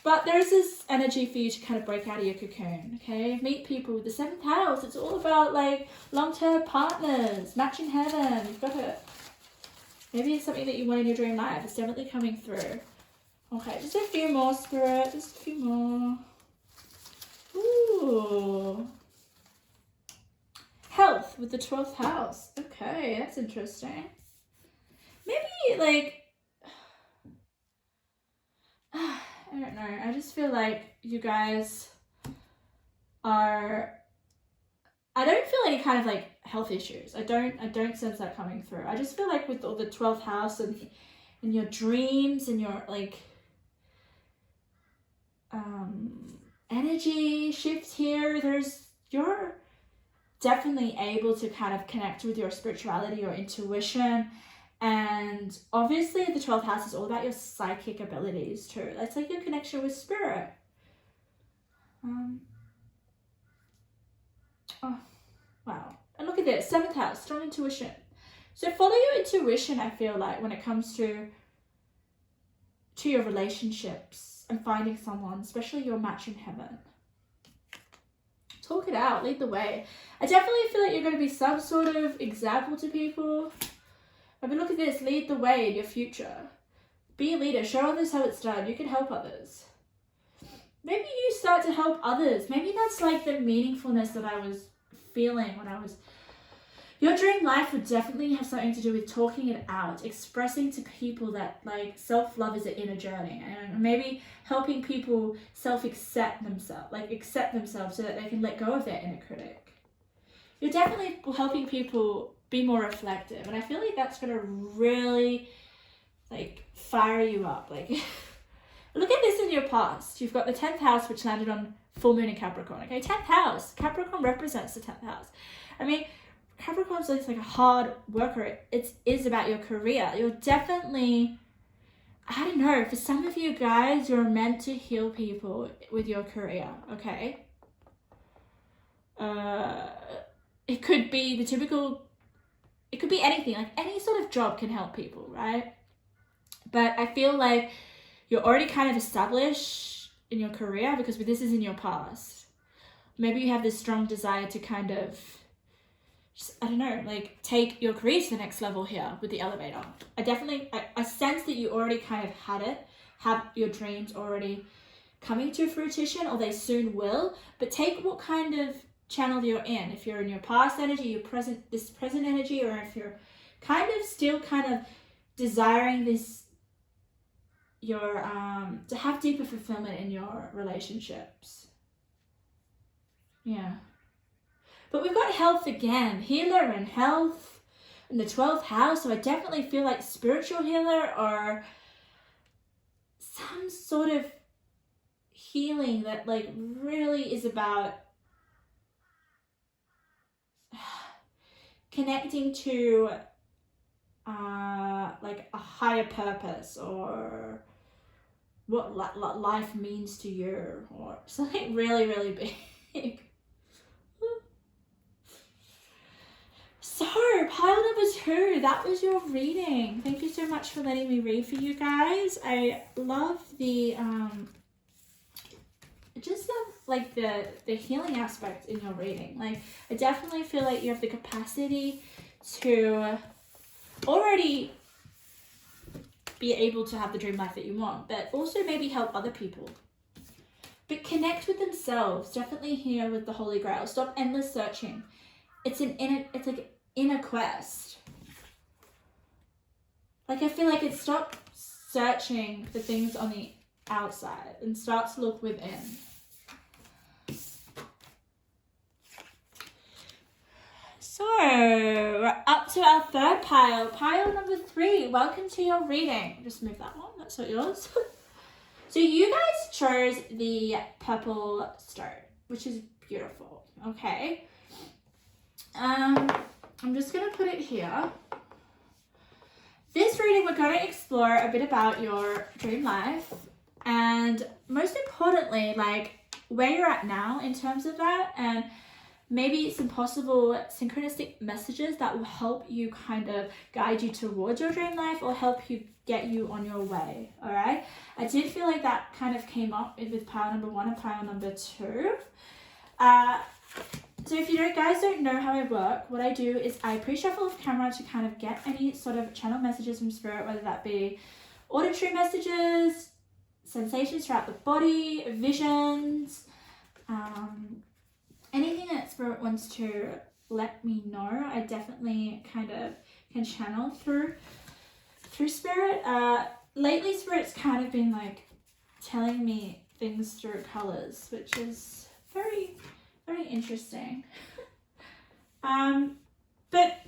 But there's this energy for you to kind of break out of your cocoon, okay? Meet people with the 7th house. It's all about like long-term partners, match in heaven. You've got it. Maybe it's something that you want in your dream life. It's definitely coming through. Okay, just a few more, Spirit. Just a few more. Ooh. Health with the 12th house. Okay, that's interesting. Maybe like, I don't know. I just feel like you guys are, I don't feel any kind of like health issues. I don't sense that coming through. I just feel like with all the 12th house and your dreams and your like energy shift here, you're definitely able to kind of connect with your spirituality, your intuition. And obviously the 12th house is all about your psychic abilities too. That's like your connection with spirit. Oh, wow. And look at this, 7th house, strong intuition. So follow your intuition, I feel like, when it comes to your relationships and finding someone, especially your match in heaven. Talk it out, lead the way. I definitely feel like you're going to be some sort of example to people. I mean, look at this, lead the way in your future. Be a leader, show others how it's done. You can help others. Maybe you start to help others. Maybe that's like the meaningfulness that I was feeling when I was... Your dream life would definitely have something to do with talking it out, expressing to people that like self-love is an inner journey, and maybe helping people accept themselves so that they can let go of their inner critic. You're definitely helping people be more reflective, and I feel like that's going to really like fire you up, like look at this in your past. You've got the 10th house, which landed on full moon in Capricorn. Okay, 10th house. Capricorn represents the 10th house. I mean, Capricorn's like a hard worker. It is about your career. You're definitely, I don't know, for some of you guys, you're meant to heal people with your career, okay? It could be the typical, it could be anything, like any sort of job can help people, right? But I feel like you're already kind of established in your career because this is in your past. Maybe you have this strong desire to kind of, I don't know, like take your career to the next level here with the elevator. I sense that you already kind of have your dreams already coming to fruition, or they soon will, but take what kind of channel you're in. If you're in your past energy, your present energy, or if you're kind of still kind of desiring this, to have deeper fulfillment in your relationships. Yeah. But we've got health again, healer and health in the 12th house. So I definitely feel like spiritual healer or some sort of healing that like really is about connecting to like a higher purpose, or what life means to you, or something really, really big. So, pile number 2, that was your reading. Thank you so much for letting me read for you guys. I love the, just love like the healing aspect in your reading. Like, I definitely feel like you have the capacity to already be able to have the dream life that you want, but also maybe help other people. But connect with themselves. Definitely here with the Holy Grail. Stop endless searching. It's like inner quest. Like, I feel like it stop searching for things on the outside and start to look within. So, we're up to our third pile. Pile number 3. Welcome to your reading. Just move that one. That's not yours. So you guys chose the purple stone, which is beautiful. Okay. I'm just going to put it here. This reading, we're going to explore a bit about your dream life, and most importantly, like where you're at now in terms of that, and maybe some possible synchronistic messages that will help you kind of guide you towards your dream life or help you get you on your way. All right. I did feel like that kind of came up with pile number 1 and pile number 2. So if you guys don't know how I work, what I do is I pre-shuffle off camera to kind of get any sort of channel messages from spirit, whether that be auditory messages, sensations throughout the body, visions, anything that spirit wants to let me know. I definitely kind of can channel through spirit. Lately spirit's kind of been like telling me things through colors, which is very, very interesting. But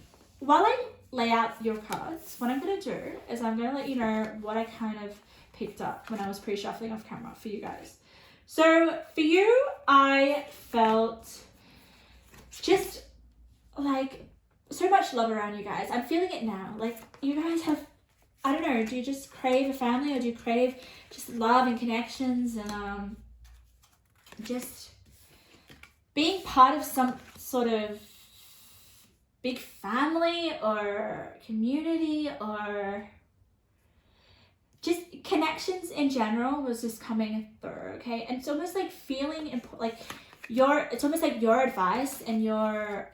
while I lay out your cards, what I'm going to do is I'm going to let you know what I kind of picked up when I was pre-shuffling off camera for you guys. So for you, I felt just like so much love around you guys. I'm feeling it now. Like you guys have, I don't know, do you just crave a family, or do you crave just love and connections and just being part of some sort of big family or community, or just connections in general was just coming through, okay? And it's almost like feeling like it's almost like your advice and your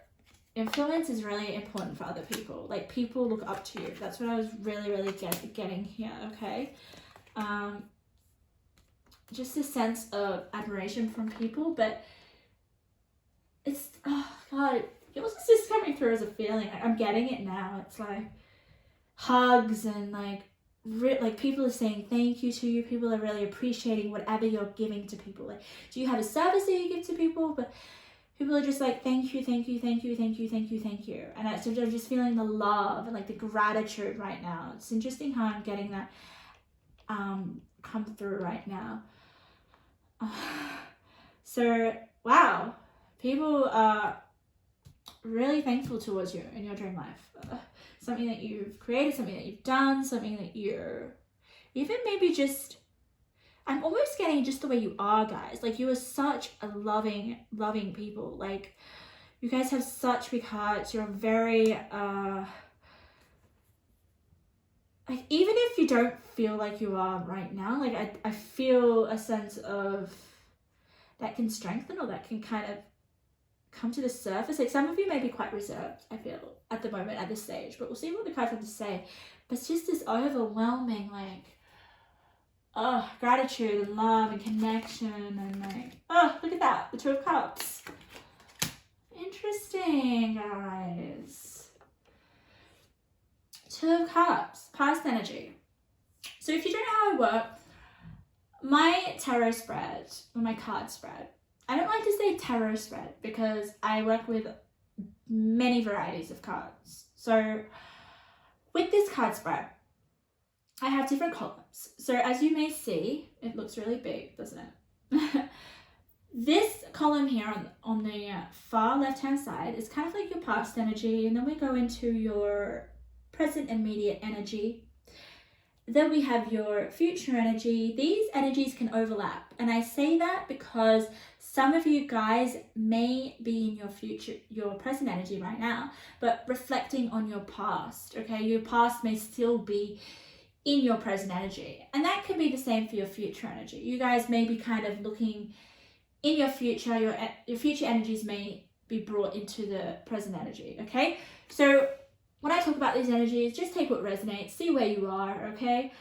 influence is really important for other people. Like people look up to you. That's what I was really, really getting here, okay? Just a sense of admiration from people, but it's, oh God, it was just coming through as a feeling. I'm getting it now. It's like hugs and like people are saying thank you to you. People are really appreciating whatever you're giving to people. Like, do you have a service that you give to people? But people are just like, thank you, thank you, thank you, thank you, thank you, thank you. And I'm just feeling the love and like the gratitude right now. It's interesting how I'm getting that come through right now. So, wow, people are really thankful towards you in your dream life. Something that you've created, something that you've done, something that you're even maybe just, I'm almost getting just the way you are, guys. Like, you are such a loving people. Like, you guys have such big hearts. You're very, like, even if you don't feel like you are right now, like, I feel a sense of that can strengthen, or that can kind of come to the surface. Like, some of you may be quite reserved, I feel, at the moment, at this stage, but we'll see what the cards have to say. But it's just this overwhelming, like, gratitude and love and connection, and like, look at that, the Two of Cups. Interesting, guys. Two of Cups, past energy. So if you don't know how I work, my tarot spread, or my card spread, I don't like to say tarot spread because I work with many varieties of cards. So with this card spread, I have different columns. So as you may see, it looks really big, doesn't it? This column here on the far left-hand side is kind of like your past energy, and then we go into your present immediate energy. Then we have your future energy. These energies can overlap, and I say that because some of you guys may be in your present energy right now, but reflecting on your past, okay? Your past may still be in your present energy, and that could be the same for your future energy. You guys may be kind of looking in your future, your future energies may be brought into the present energy, okay? So when I talk about these energies, just take what resonates, see where you are, okay?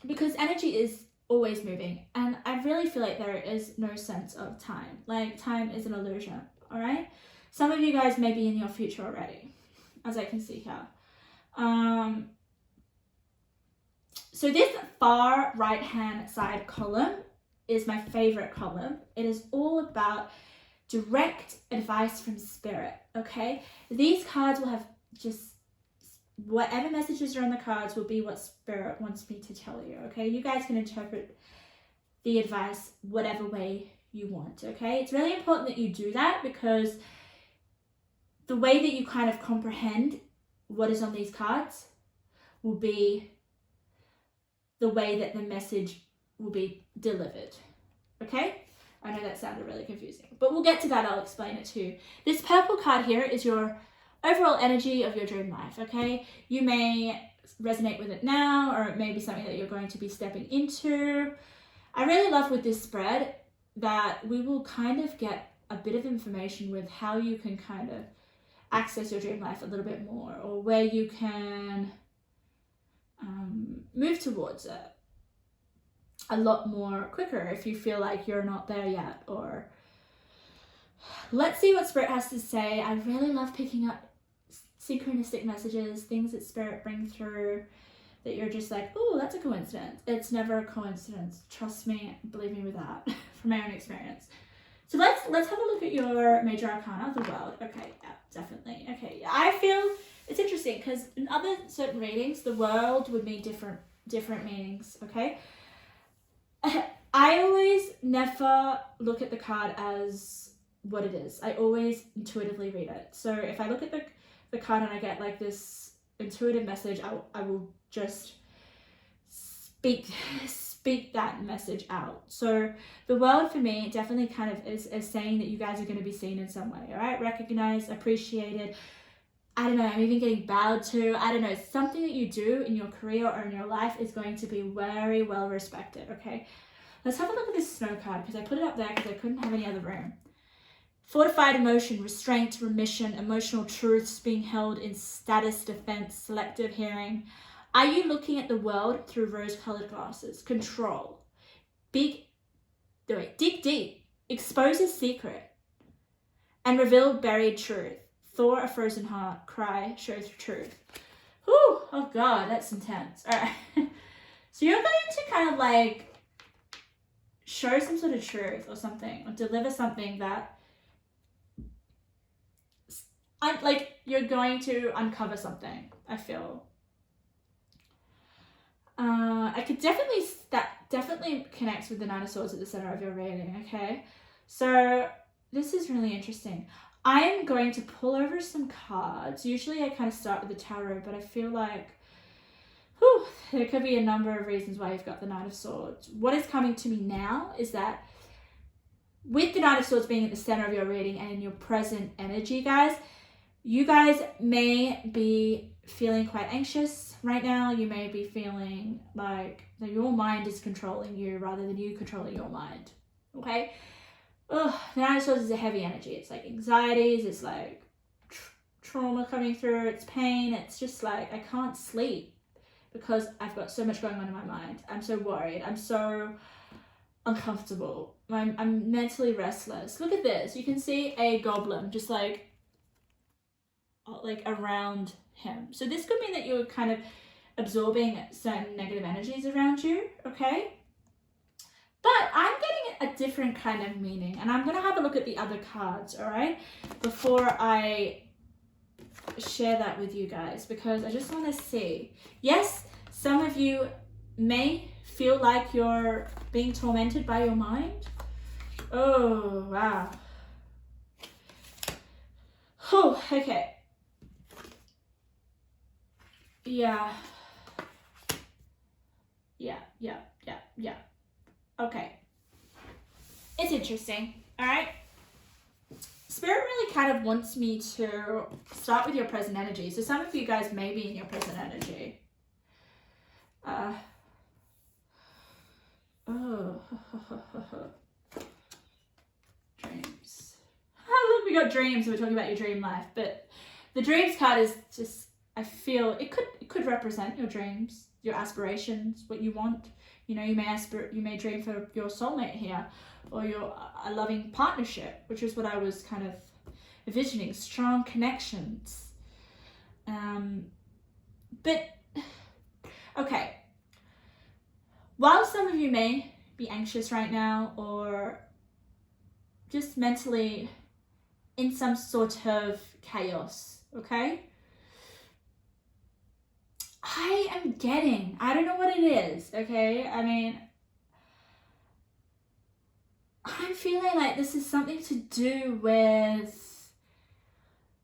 Because energy is always moving, and I really feel like there is no sense of time. Like, time is an illusion, all right? Some of you guys may be in your future already, as I can see here. So this far right-hand side column is my favorite column. It is all about direct advice from spirit, okay? These cards will have just whatever messages are on the cards will be what spirit wants me to tell you, okay? You guys can interpret the advice whatever way you want, okay? It's really important that you do that, because the way that you kind of comprehend what is on these cards will be the way that the message will be delivered, okay? I know that sounded really confusing, but we'll get to that. I'll explain it to you. This purple card here is your overall energy of your dream life, okay? You may resonate with it now, or it may be something that you're going to be stepping into. I really love with this spread that we will kind of get a bit of information with how you can kind of access your dream life a little bit more, or where you can move towards it a lot more quicker if you feel like you're not there yet. Or let's see what spirit has to say. I really love picking up synchronistic messages, things that spirit bring through that you're just like, oh, that's a coincidence. It's never a coincidence. Trust me, believe me with that from my own experience. So let's have a look at your major arcana of the world. Okay, yeah, definitely. Okay, yeah, I feel it's interesting because in other certain readings, the world would mean different meanings, okay? I always never look at the card as what it is. I always intuitively read it. So if I look at the card and I get like this intuitive message, I will just speak that message out. So the world for me definitely kind of is saying that you guys are going to be seen in some way, all right? Recognized, appreciated. I don't know, I'm even getting bowed to. I don't know, something that you do in your career or in your life is going to be very well respected, okay? Let's have a look at this snow card, because I put it up there because I couldn't have any other room. Fortified emotion, restraint, remission, emotional truths being held in status, defense, selective hearing. Are you looking at the world through rose-colored glasses? Control. Dig deep. Expose a secret. And reveal buried truth. Thaw a frozen heart. Cry, show the truth. Whew, oh God, that's intense. All right. So you're going to kind of like show some sort of truth or something, or deliver something that like you're going to uncover something, I feel. I could definitely, that definitely connects with the Nine of Swords at the center of your reading, okay? So this is really interesting. I am going to pull over some cards. Usually I kind of start with the tarot, but I feel like, there could be a number of reasons why you've got the Nine of Swords. What is coming to me now is that with the Nine of Swords being at the center of your reading and in your present energy, guys, you guys may be feeling quite anxious right now. You may be feeling like that your mind is controlling you rather than you controlling your mind, okay? The Nine of Swords is a heavy energy. It's like anxieties, it's like trauma coming through, it's pain. It's just like, I can't sleep because I've got so much going on in my mind. I'm so worried. I'm so uncomfortable. I'm mentally restless. Look at this. You can see a goblin just like around him. So this could mean that you're kind of absorbing certain negative energies around you, okay? But I'm getting a different kind of meaning, and I'm going to have a look at the other cards, all right, before I share that with you guys, because I just want to see. Yes, some of you may feel like you're being tormented by your mind. Oh, wow. Oh, okay. Yeah. Okay. It's interesting, all right? Spirit really kind of wants me to start with your present energy. So some of you guys may be in your present energy. Dreams. Look, we got dreams. We're talking about your dream life, but the dreams card is just, I feel it could represent your dreams, your aspirations, what you want. You know, you may dream for your soulmate here, or a loving partnership, which is what I was kind of envisioning, strong connections. But okay, while some of you may be anxious right now or just mentally in some sort of chaos, okay? I don't know what it is, okay? I mean, I'm feeling like this is something to do with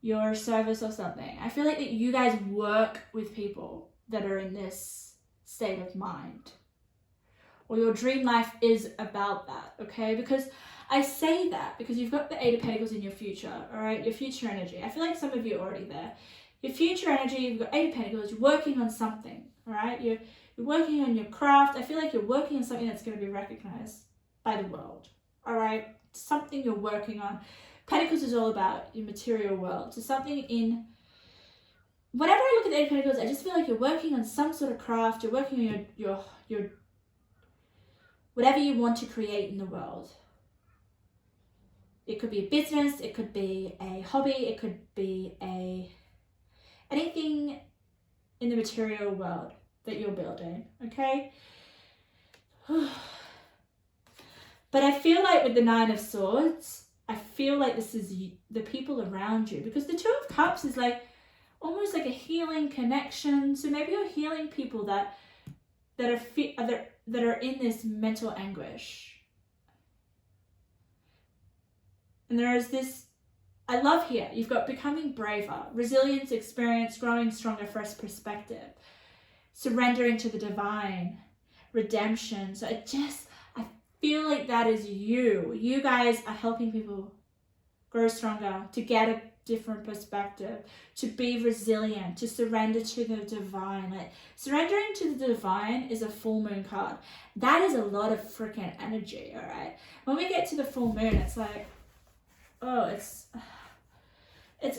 your service or something. I feel like that you guys work with people that are in this state of mind. Or your dream life is about that, okay? Because I say that because you've got the Eight of Pentacles in your future, all right? Your future energy. I feel like some of you are already there. Your future energy, you've got Eight of Pentacles, you're working on something, all right? You're working on your craft. I feel like you're working on something that's going to be recognized by the world, all right? Something you're working on. Pentacles is all about your material world. So something in, whenever I look at the Eight of Pentacles, I just feel like you're working on some sort of craft. You're working on your whatever you want to create in the world. It could be a business, it could be a hobby, it could be anything in the material world that you're building, okay? But I feel like with the Nine of Swords, I feel like this is the people around you, because the Two of Cups is like almost like a healing connection. So maybe you're healing people that are in this mental anguish. And there is this, I love here, you've got becoming braver, resilience, experience, growing stronger, fresh perspective, surrendering to the divine, redemption. So I feel like that is you. You guys are helping people grow stronger, to get a different perspective, to be resilient, to surrender to the divine. Like, surrendering to the divine is a full moon card. That is a lot of freaking energy, all right? When we get to the full moon, it's like, oh, it's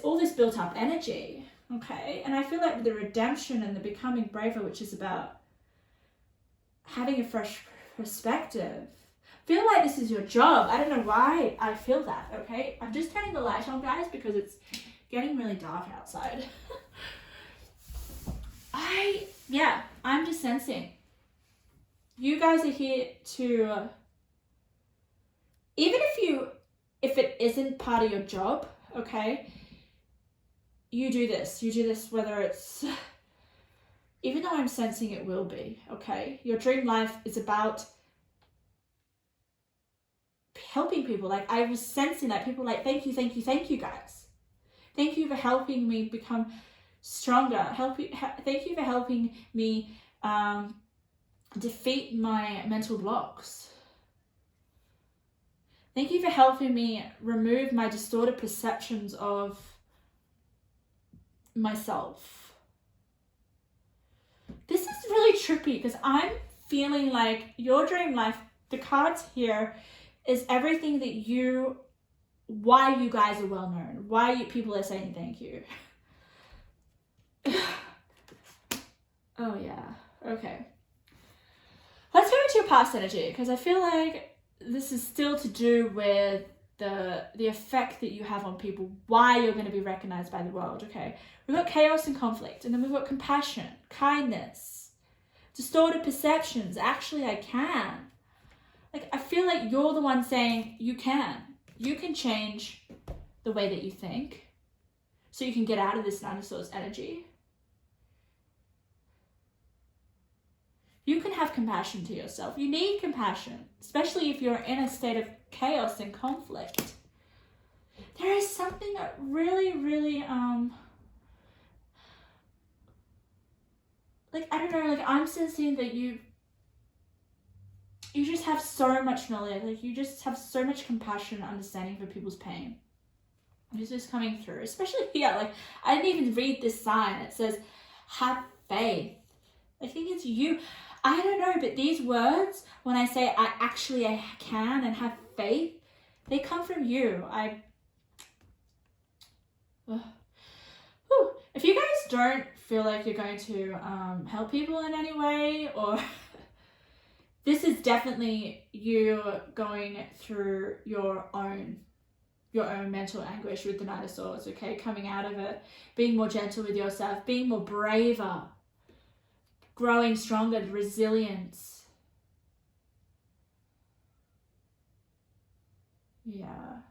all this built up energy, okay? And I feel like with the redemption and the becoming braver, which is about having a fresh perspective, feel like this is your job. I don't know why I feel that, okay? I'm just turning the light on, guys, because it's getting really dark outside. I'm just sensing. You guys are here to, even if it isn't part of your job, okay? You do this whether it's even though I'm sensing it will be, okay? Your dream life is about helping people. Like, I was sensing that people like, thank you, guys. Thank you for helping me become stronger. Thank you for helping me defeat my mental blocks. Thank you for helping me remove my distorted perceptions of myself. This is really trippy because I'm feeling like your dream life, the cards here, is everything that why you guys are well known, why people are saying thank you. Oh yeah, okay. Let's go into your past energy, because I feel like this is still to do with the effect that you have on people, why you're going to be recognized by the world, okay? We've got chaos and conflict, and then we've got compassion, kindness, distorted perceptions. Actually, I can. Like, I feel like you're the one saying you can. You can change the way that you think, so you can get out of this Nine of Swords energy. You can have compassion to yourself. You need compassion, especially if you're in a state of chaos and conflict. There is something that really, really, like, I don't know, like, I'm sensing that you just have so much knowledge. Like, you just have so much compassion and understanding for people's pain. It's just coming through, especially here. Like, I didn't even read this sign. It says, have faith. I think it's you. I don't know, but these words, when I say I can and have faith, they come from you. If you guys don't feel like you're going to help people in any way, or this is definitely you going through your own mental anguish with the Knight of Swords, okay? Coming out of it, being more gentle with yourself, being more braver, growing stronger, resilience. Yeah.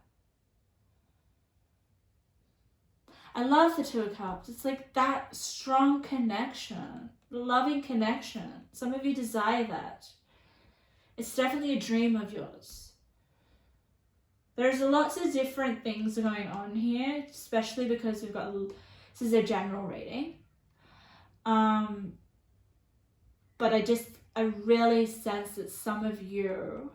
I love the Two of Cups. It's like that strong connection, loving connection. Some of you desire that. It's definitely a dream of yours. There's lots of different things going on here, especially because we've got, this is a general reading. But I really sense that some of you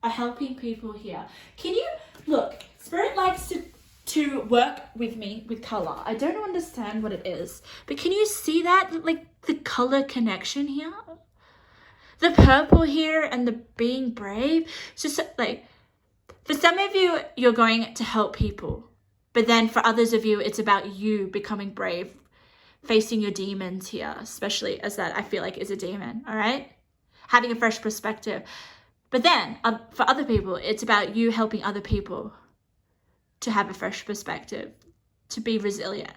are helping people here. Can you, look, Spirit likes to work with me with color. I don't understand what it is, but can you see that, like, the color connection here? The purple here and the being brave. It's just like, for some of you, you're going to help people, but then for others of you, it's about you becoming brave, facing your demons here, especially as that I feel like is a demon, all right? Having a fresh perspective. But then for other people, it's about you helping other people to have a fresh perspective, to be resilient.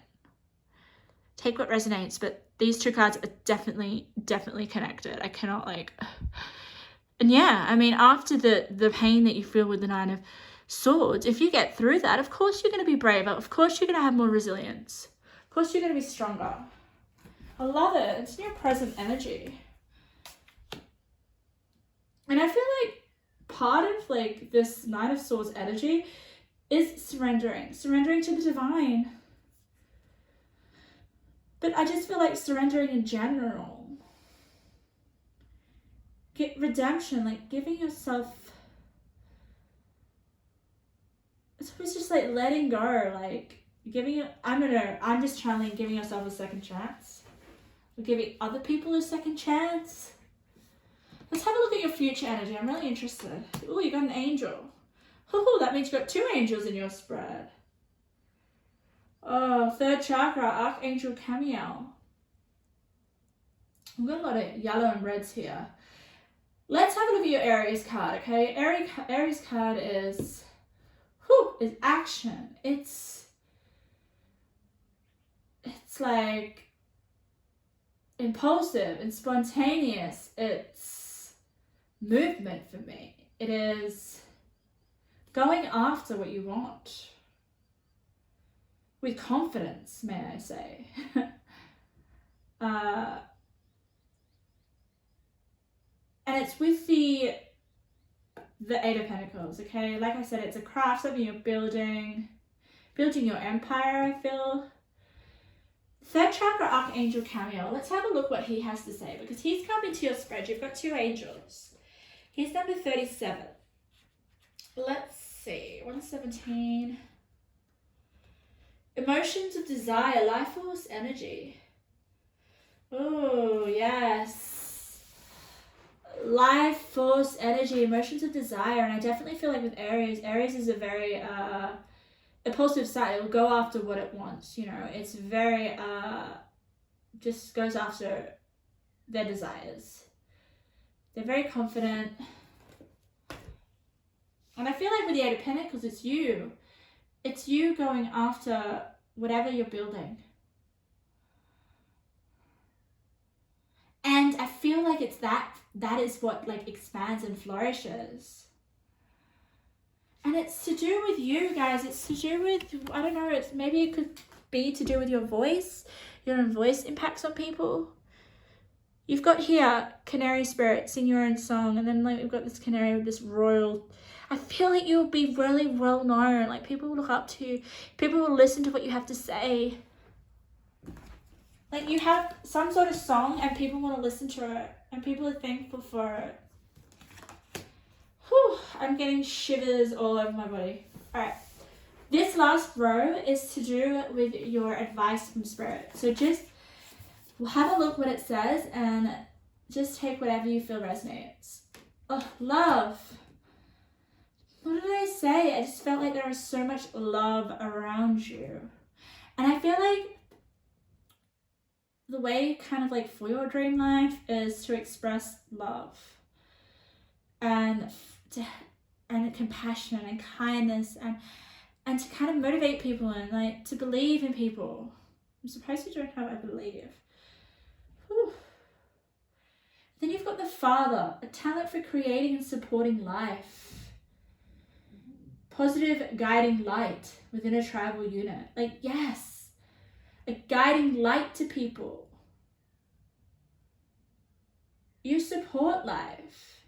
Take what resonates, but these two cards are definitely connected. I cannot and yeah, I mean, after the pain that you feel with the Nine of Swords, if you get through that, of course you're going to be braver. Of course you're going to have more resilience. Of course you're going to be stronger. I love it. It's in your present energy. And I feel like part of like this Knight of Swords energy is surrendering to the divine. But I just feel like surrendering in general. Get redemption, like giving yourself, it's always just like letting go, like I'm just channeling giving yourself a second chance. We're giving other people a second chance. Let's have a look at your future energy. I'm really interested. Oh, you got an angel. Oh, that means you got two angels in your spread. Oh, third chakra, Archangel Camiel. We've got a lot of yellow and reds here. Let's have a look at your Aries card, okay? Aries card is action. It's like impulsive and spontaneous. It's movement for me. It is going after what you want with confidence, may I say. And it's with the Eight of Pentacles, okay? Like I said, it's a craft, something you're building your empire, I feel. Third chakra Archangel Cameo. Let's have a look what he has to say, because he's come into your spread. You've got 2 angels. He's number 37. Let's see. 117. Emotions of desire, life force, energy. Oh, yes. Life force, energy, emotions of desire. And I definitely feel like with Aries is a very impulsive side. It will go after what it wants, you know. It's very just goes after their desires. They're very confident. And I feel like with the Eight of Pentacles, it's you going after whatever you're building. And I feel like it's that is what like expands and flourishes. And it's to do with you guys. It's to do with, I don't know, maybe it could be to do with your voice. Your own voice impacts on people. You've got here canary spirit, sing your own song, and then like we've got this canary with this royal. I feel like you'll be really well known. Like people will look up to you. People will listen to what you have to say. Like you have some sort of song and people want to listen to it, and people are thankful for it. Whew, I'm getting shivers all over my body. All right. This last row is to do with your advice from Spirit. So just have a look what it says and just take whatever you feel resonates. Oh, love. What did I say? I just felt like there was so much love around you. And I feel like the way kind of like for your dream life is to express love and compassion and kindness and to kind of motivate people and like to believe in people. I'm surprised you don't have I believe. Whew. Then you've got the Father, a talent for creating and supporting life. Positive guiding light within a tribal unit. Like, yes, a guiding light to people. You support life.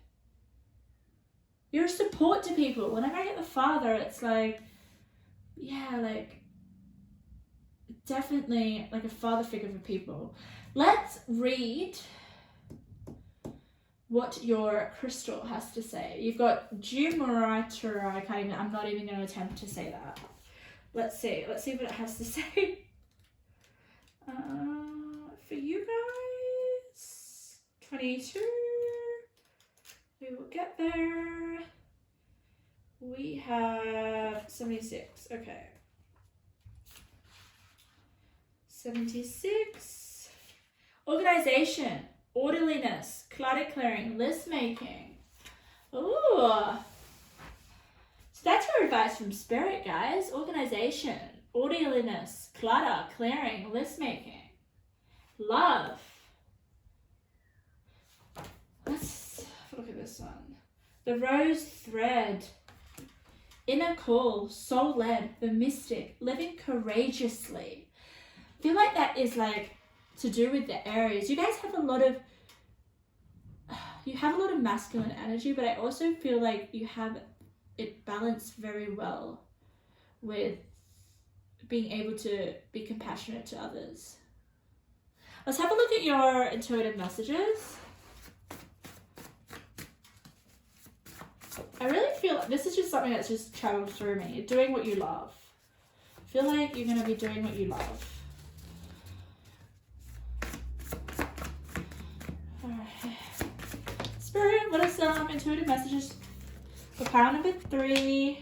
You're a support to people. Whenever I get the Father, it's like, yeah, like, definitely like a father figure for people. Let's read what your crystal has to say. You've got Jumaritra. I'm not even going to attempt to say that. Let's see what it has to say. For you guys, 22. We will get there. We have 76. Okay. 76. Organization, orderliness, clutter clearing, list making. Ooh. So that's your advice from Spirit, guys. Organization, orderliness, clutter clearing, list making. Love. Let's look at this one. The rose thread. Inner call, soul led, the mystic, living courageously. I feel like that is like to do with the Aries. You guys have a lot of masculine energy, but I also feel like you have it balanced very well with being able to be compassionate to others. Let's have a look at your intuitive messages. I really feel like this is just something that's just traveled through me. You're doing what you love. I feel like you're going to be doing what you love. Alright. Spirit, what are some intuitive messages for pile number 3?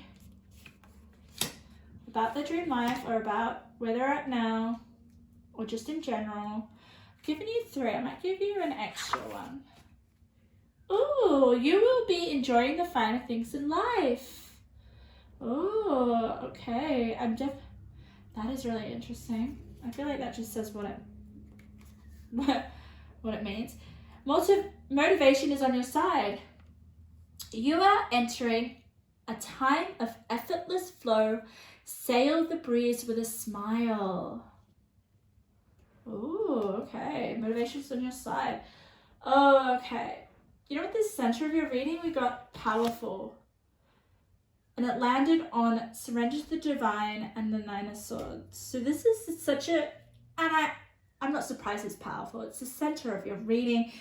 About their dream life, or about where they're at now, or just in general. I've given you 3. I might give you an extra one. Oh, you will be enjoying the finer things in life. Oh, okay. That is really interesting. I feel like that just says what it means. Motivation is on your side. You are entering a time of effortless flow. Sail the breeze with a smile. Oh, okay. Motivation's on your side. Oh, okay. You know what, the center of your reading, we got powerful. And it landed on surrender to the divine and the 9 of swords. So this is such a, and I'm not surprised it's powerful. It's the center of your reading.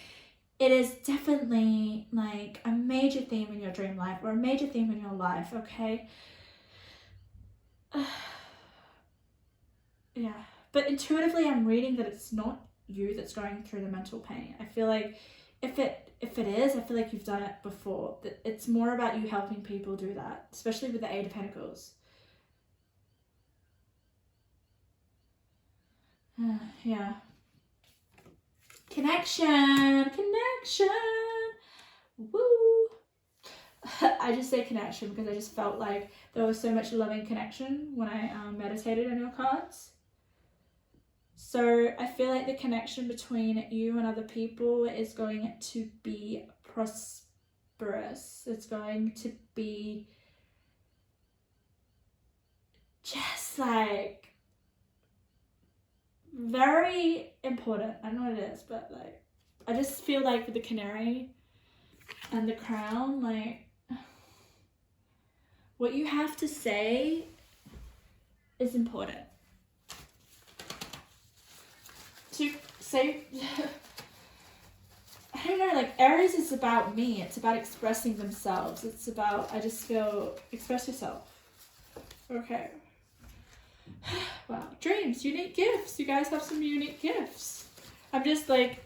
It is definitely like a major theme in your dream life or a major theme in your life, okay? Yeah. But intuitively, I'm reading that it's not you that's going through the mental pain. I feel like if it is, I feel like you've done it before. That it's more about you helping people do that, especially with the 8 of Pentacles. Yeah. Connection. Woo. I just say connection because I just felt like there was so much loving connection when I meditated on your cards. So I feel like the connection between you and other people is going to be prosperous. It's going to be just like very important. I don't know what it is, but like I just feel like with the canary and the crown, like what you have to say is important. To say, I don't know, like Aries is about me. It's about expressing themselves. It's about, I just feel, express yourself. Okay. Wow. Dreams, unique gifts. You guys have some unique gifts. I'm just like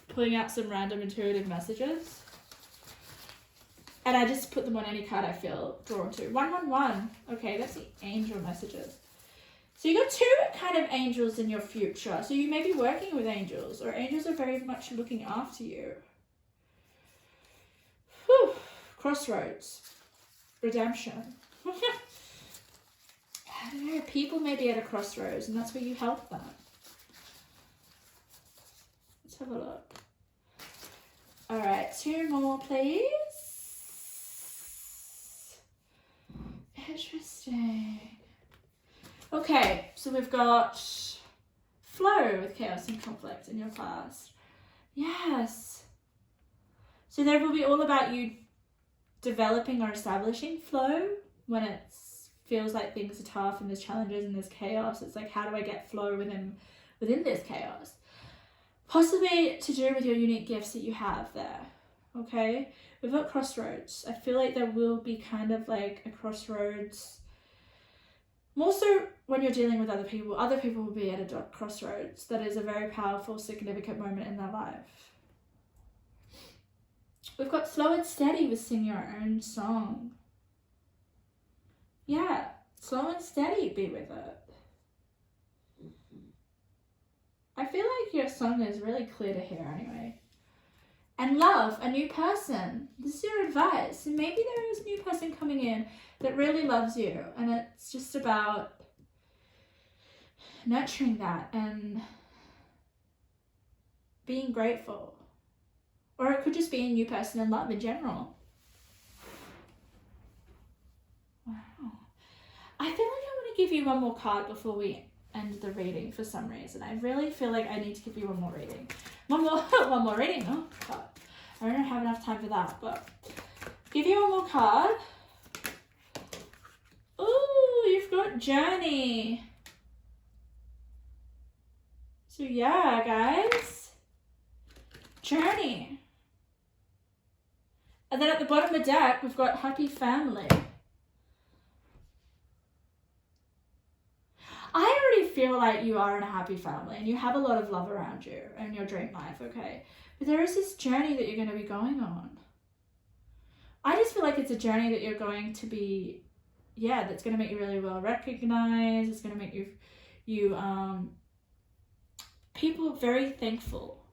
pulling out some random intuitive messages. And I just put them on any card I feel drawn to. 111. Okay, that's the angel messages. So you got 2 kind of angels in your future. So you may be working with angels, or angels are very much looking after you. Whew. Crossroads. Redemption. I don't know, people may be at a crossroads, and that's where you help them. Let's have a look. All right, 2 more, please. Interesting. Okay, so we've got flow with chaos and conflict in your past. Yes. So there will be all about you developing or establishing flow when it feels like things are tough and there's challenges and there's chaos. It's like, how do I get flow within this chaos? Possibly to do with your unique gifts that you have there. Okay? We've got crossroads. I feel like there will be kind of like a crossroads. More so when you're dealing with other people will be at a crossroads. That is a very powerful, significant moment in their life. We've got slow and steady with sing your own song. Yeah, slow and steady, be with it. I feel like your song is really clear to hear anyway. And love, a new person. This is your advice. And maybe there is a new person coming in that really loves you. And it's just about nurturing that and being grateful. Or it could just be a new person in love in general. Wow. I feel like I want to give you one more card before we end the reading for some reason. I really feel like I need to give you one more reading. One more reading. Oh, God. I don't have enough time for that, but give you one more card. Ooh, you've got Journey. So yeah, guys. Journey. And then at the bottom of the deck, we've got Happy Family. I already feel like you are in a happy family and you have a lot of love around you in your dream life, okay? But there is this journey that you're going to be going on. I just feel like it's a journey that you're going to be, yeah, that's going to make you really well recognized. It's going to make you people very thankful.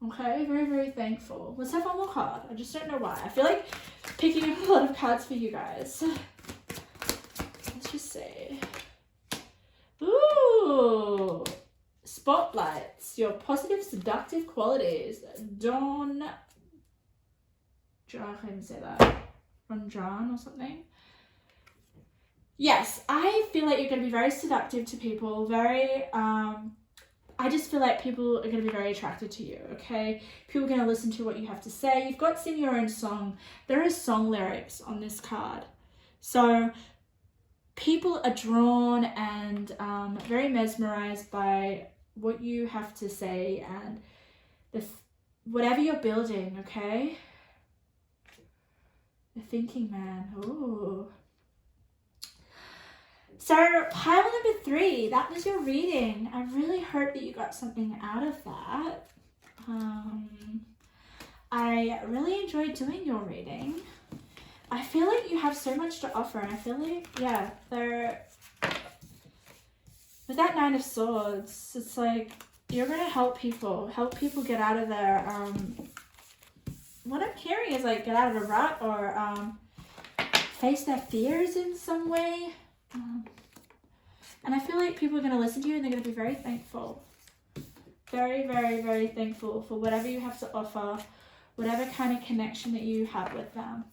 Okay, very, very thankful. Let's have one more card. I just don't know why. I feel like picking up a lot of cards for you guys. Let's just see. Ooh, spotlights, your positive seductive qualities. John, I can't even say that. John or something. Yes, I feel like you're going to be very seductive to people, very I just feel like people are going to be very attracted to you, okay? People are going to listen to what you have to say. You've got sing your own song. There are song lyrics on this card. So people are drawn and very mesmerized by what you have to say and whatever you're building, okay? The thinking man. Ooh. So pile number 3, that was your reading. I really hope that you got something out of that. I really enjoyed doing your reading. I feel like you have so much to offer, and I feel like, yeah, with that 9 of Swords, it's like you're going to help people get out of their, what I'm hearing is like get out of a rut or face their fears in some way. And I feel like people are going to listen to you and they're going to be very thankful. Very, very, very thankful for whatever you have to offer, whatever kind of connection that you have with them.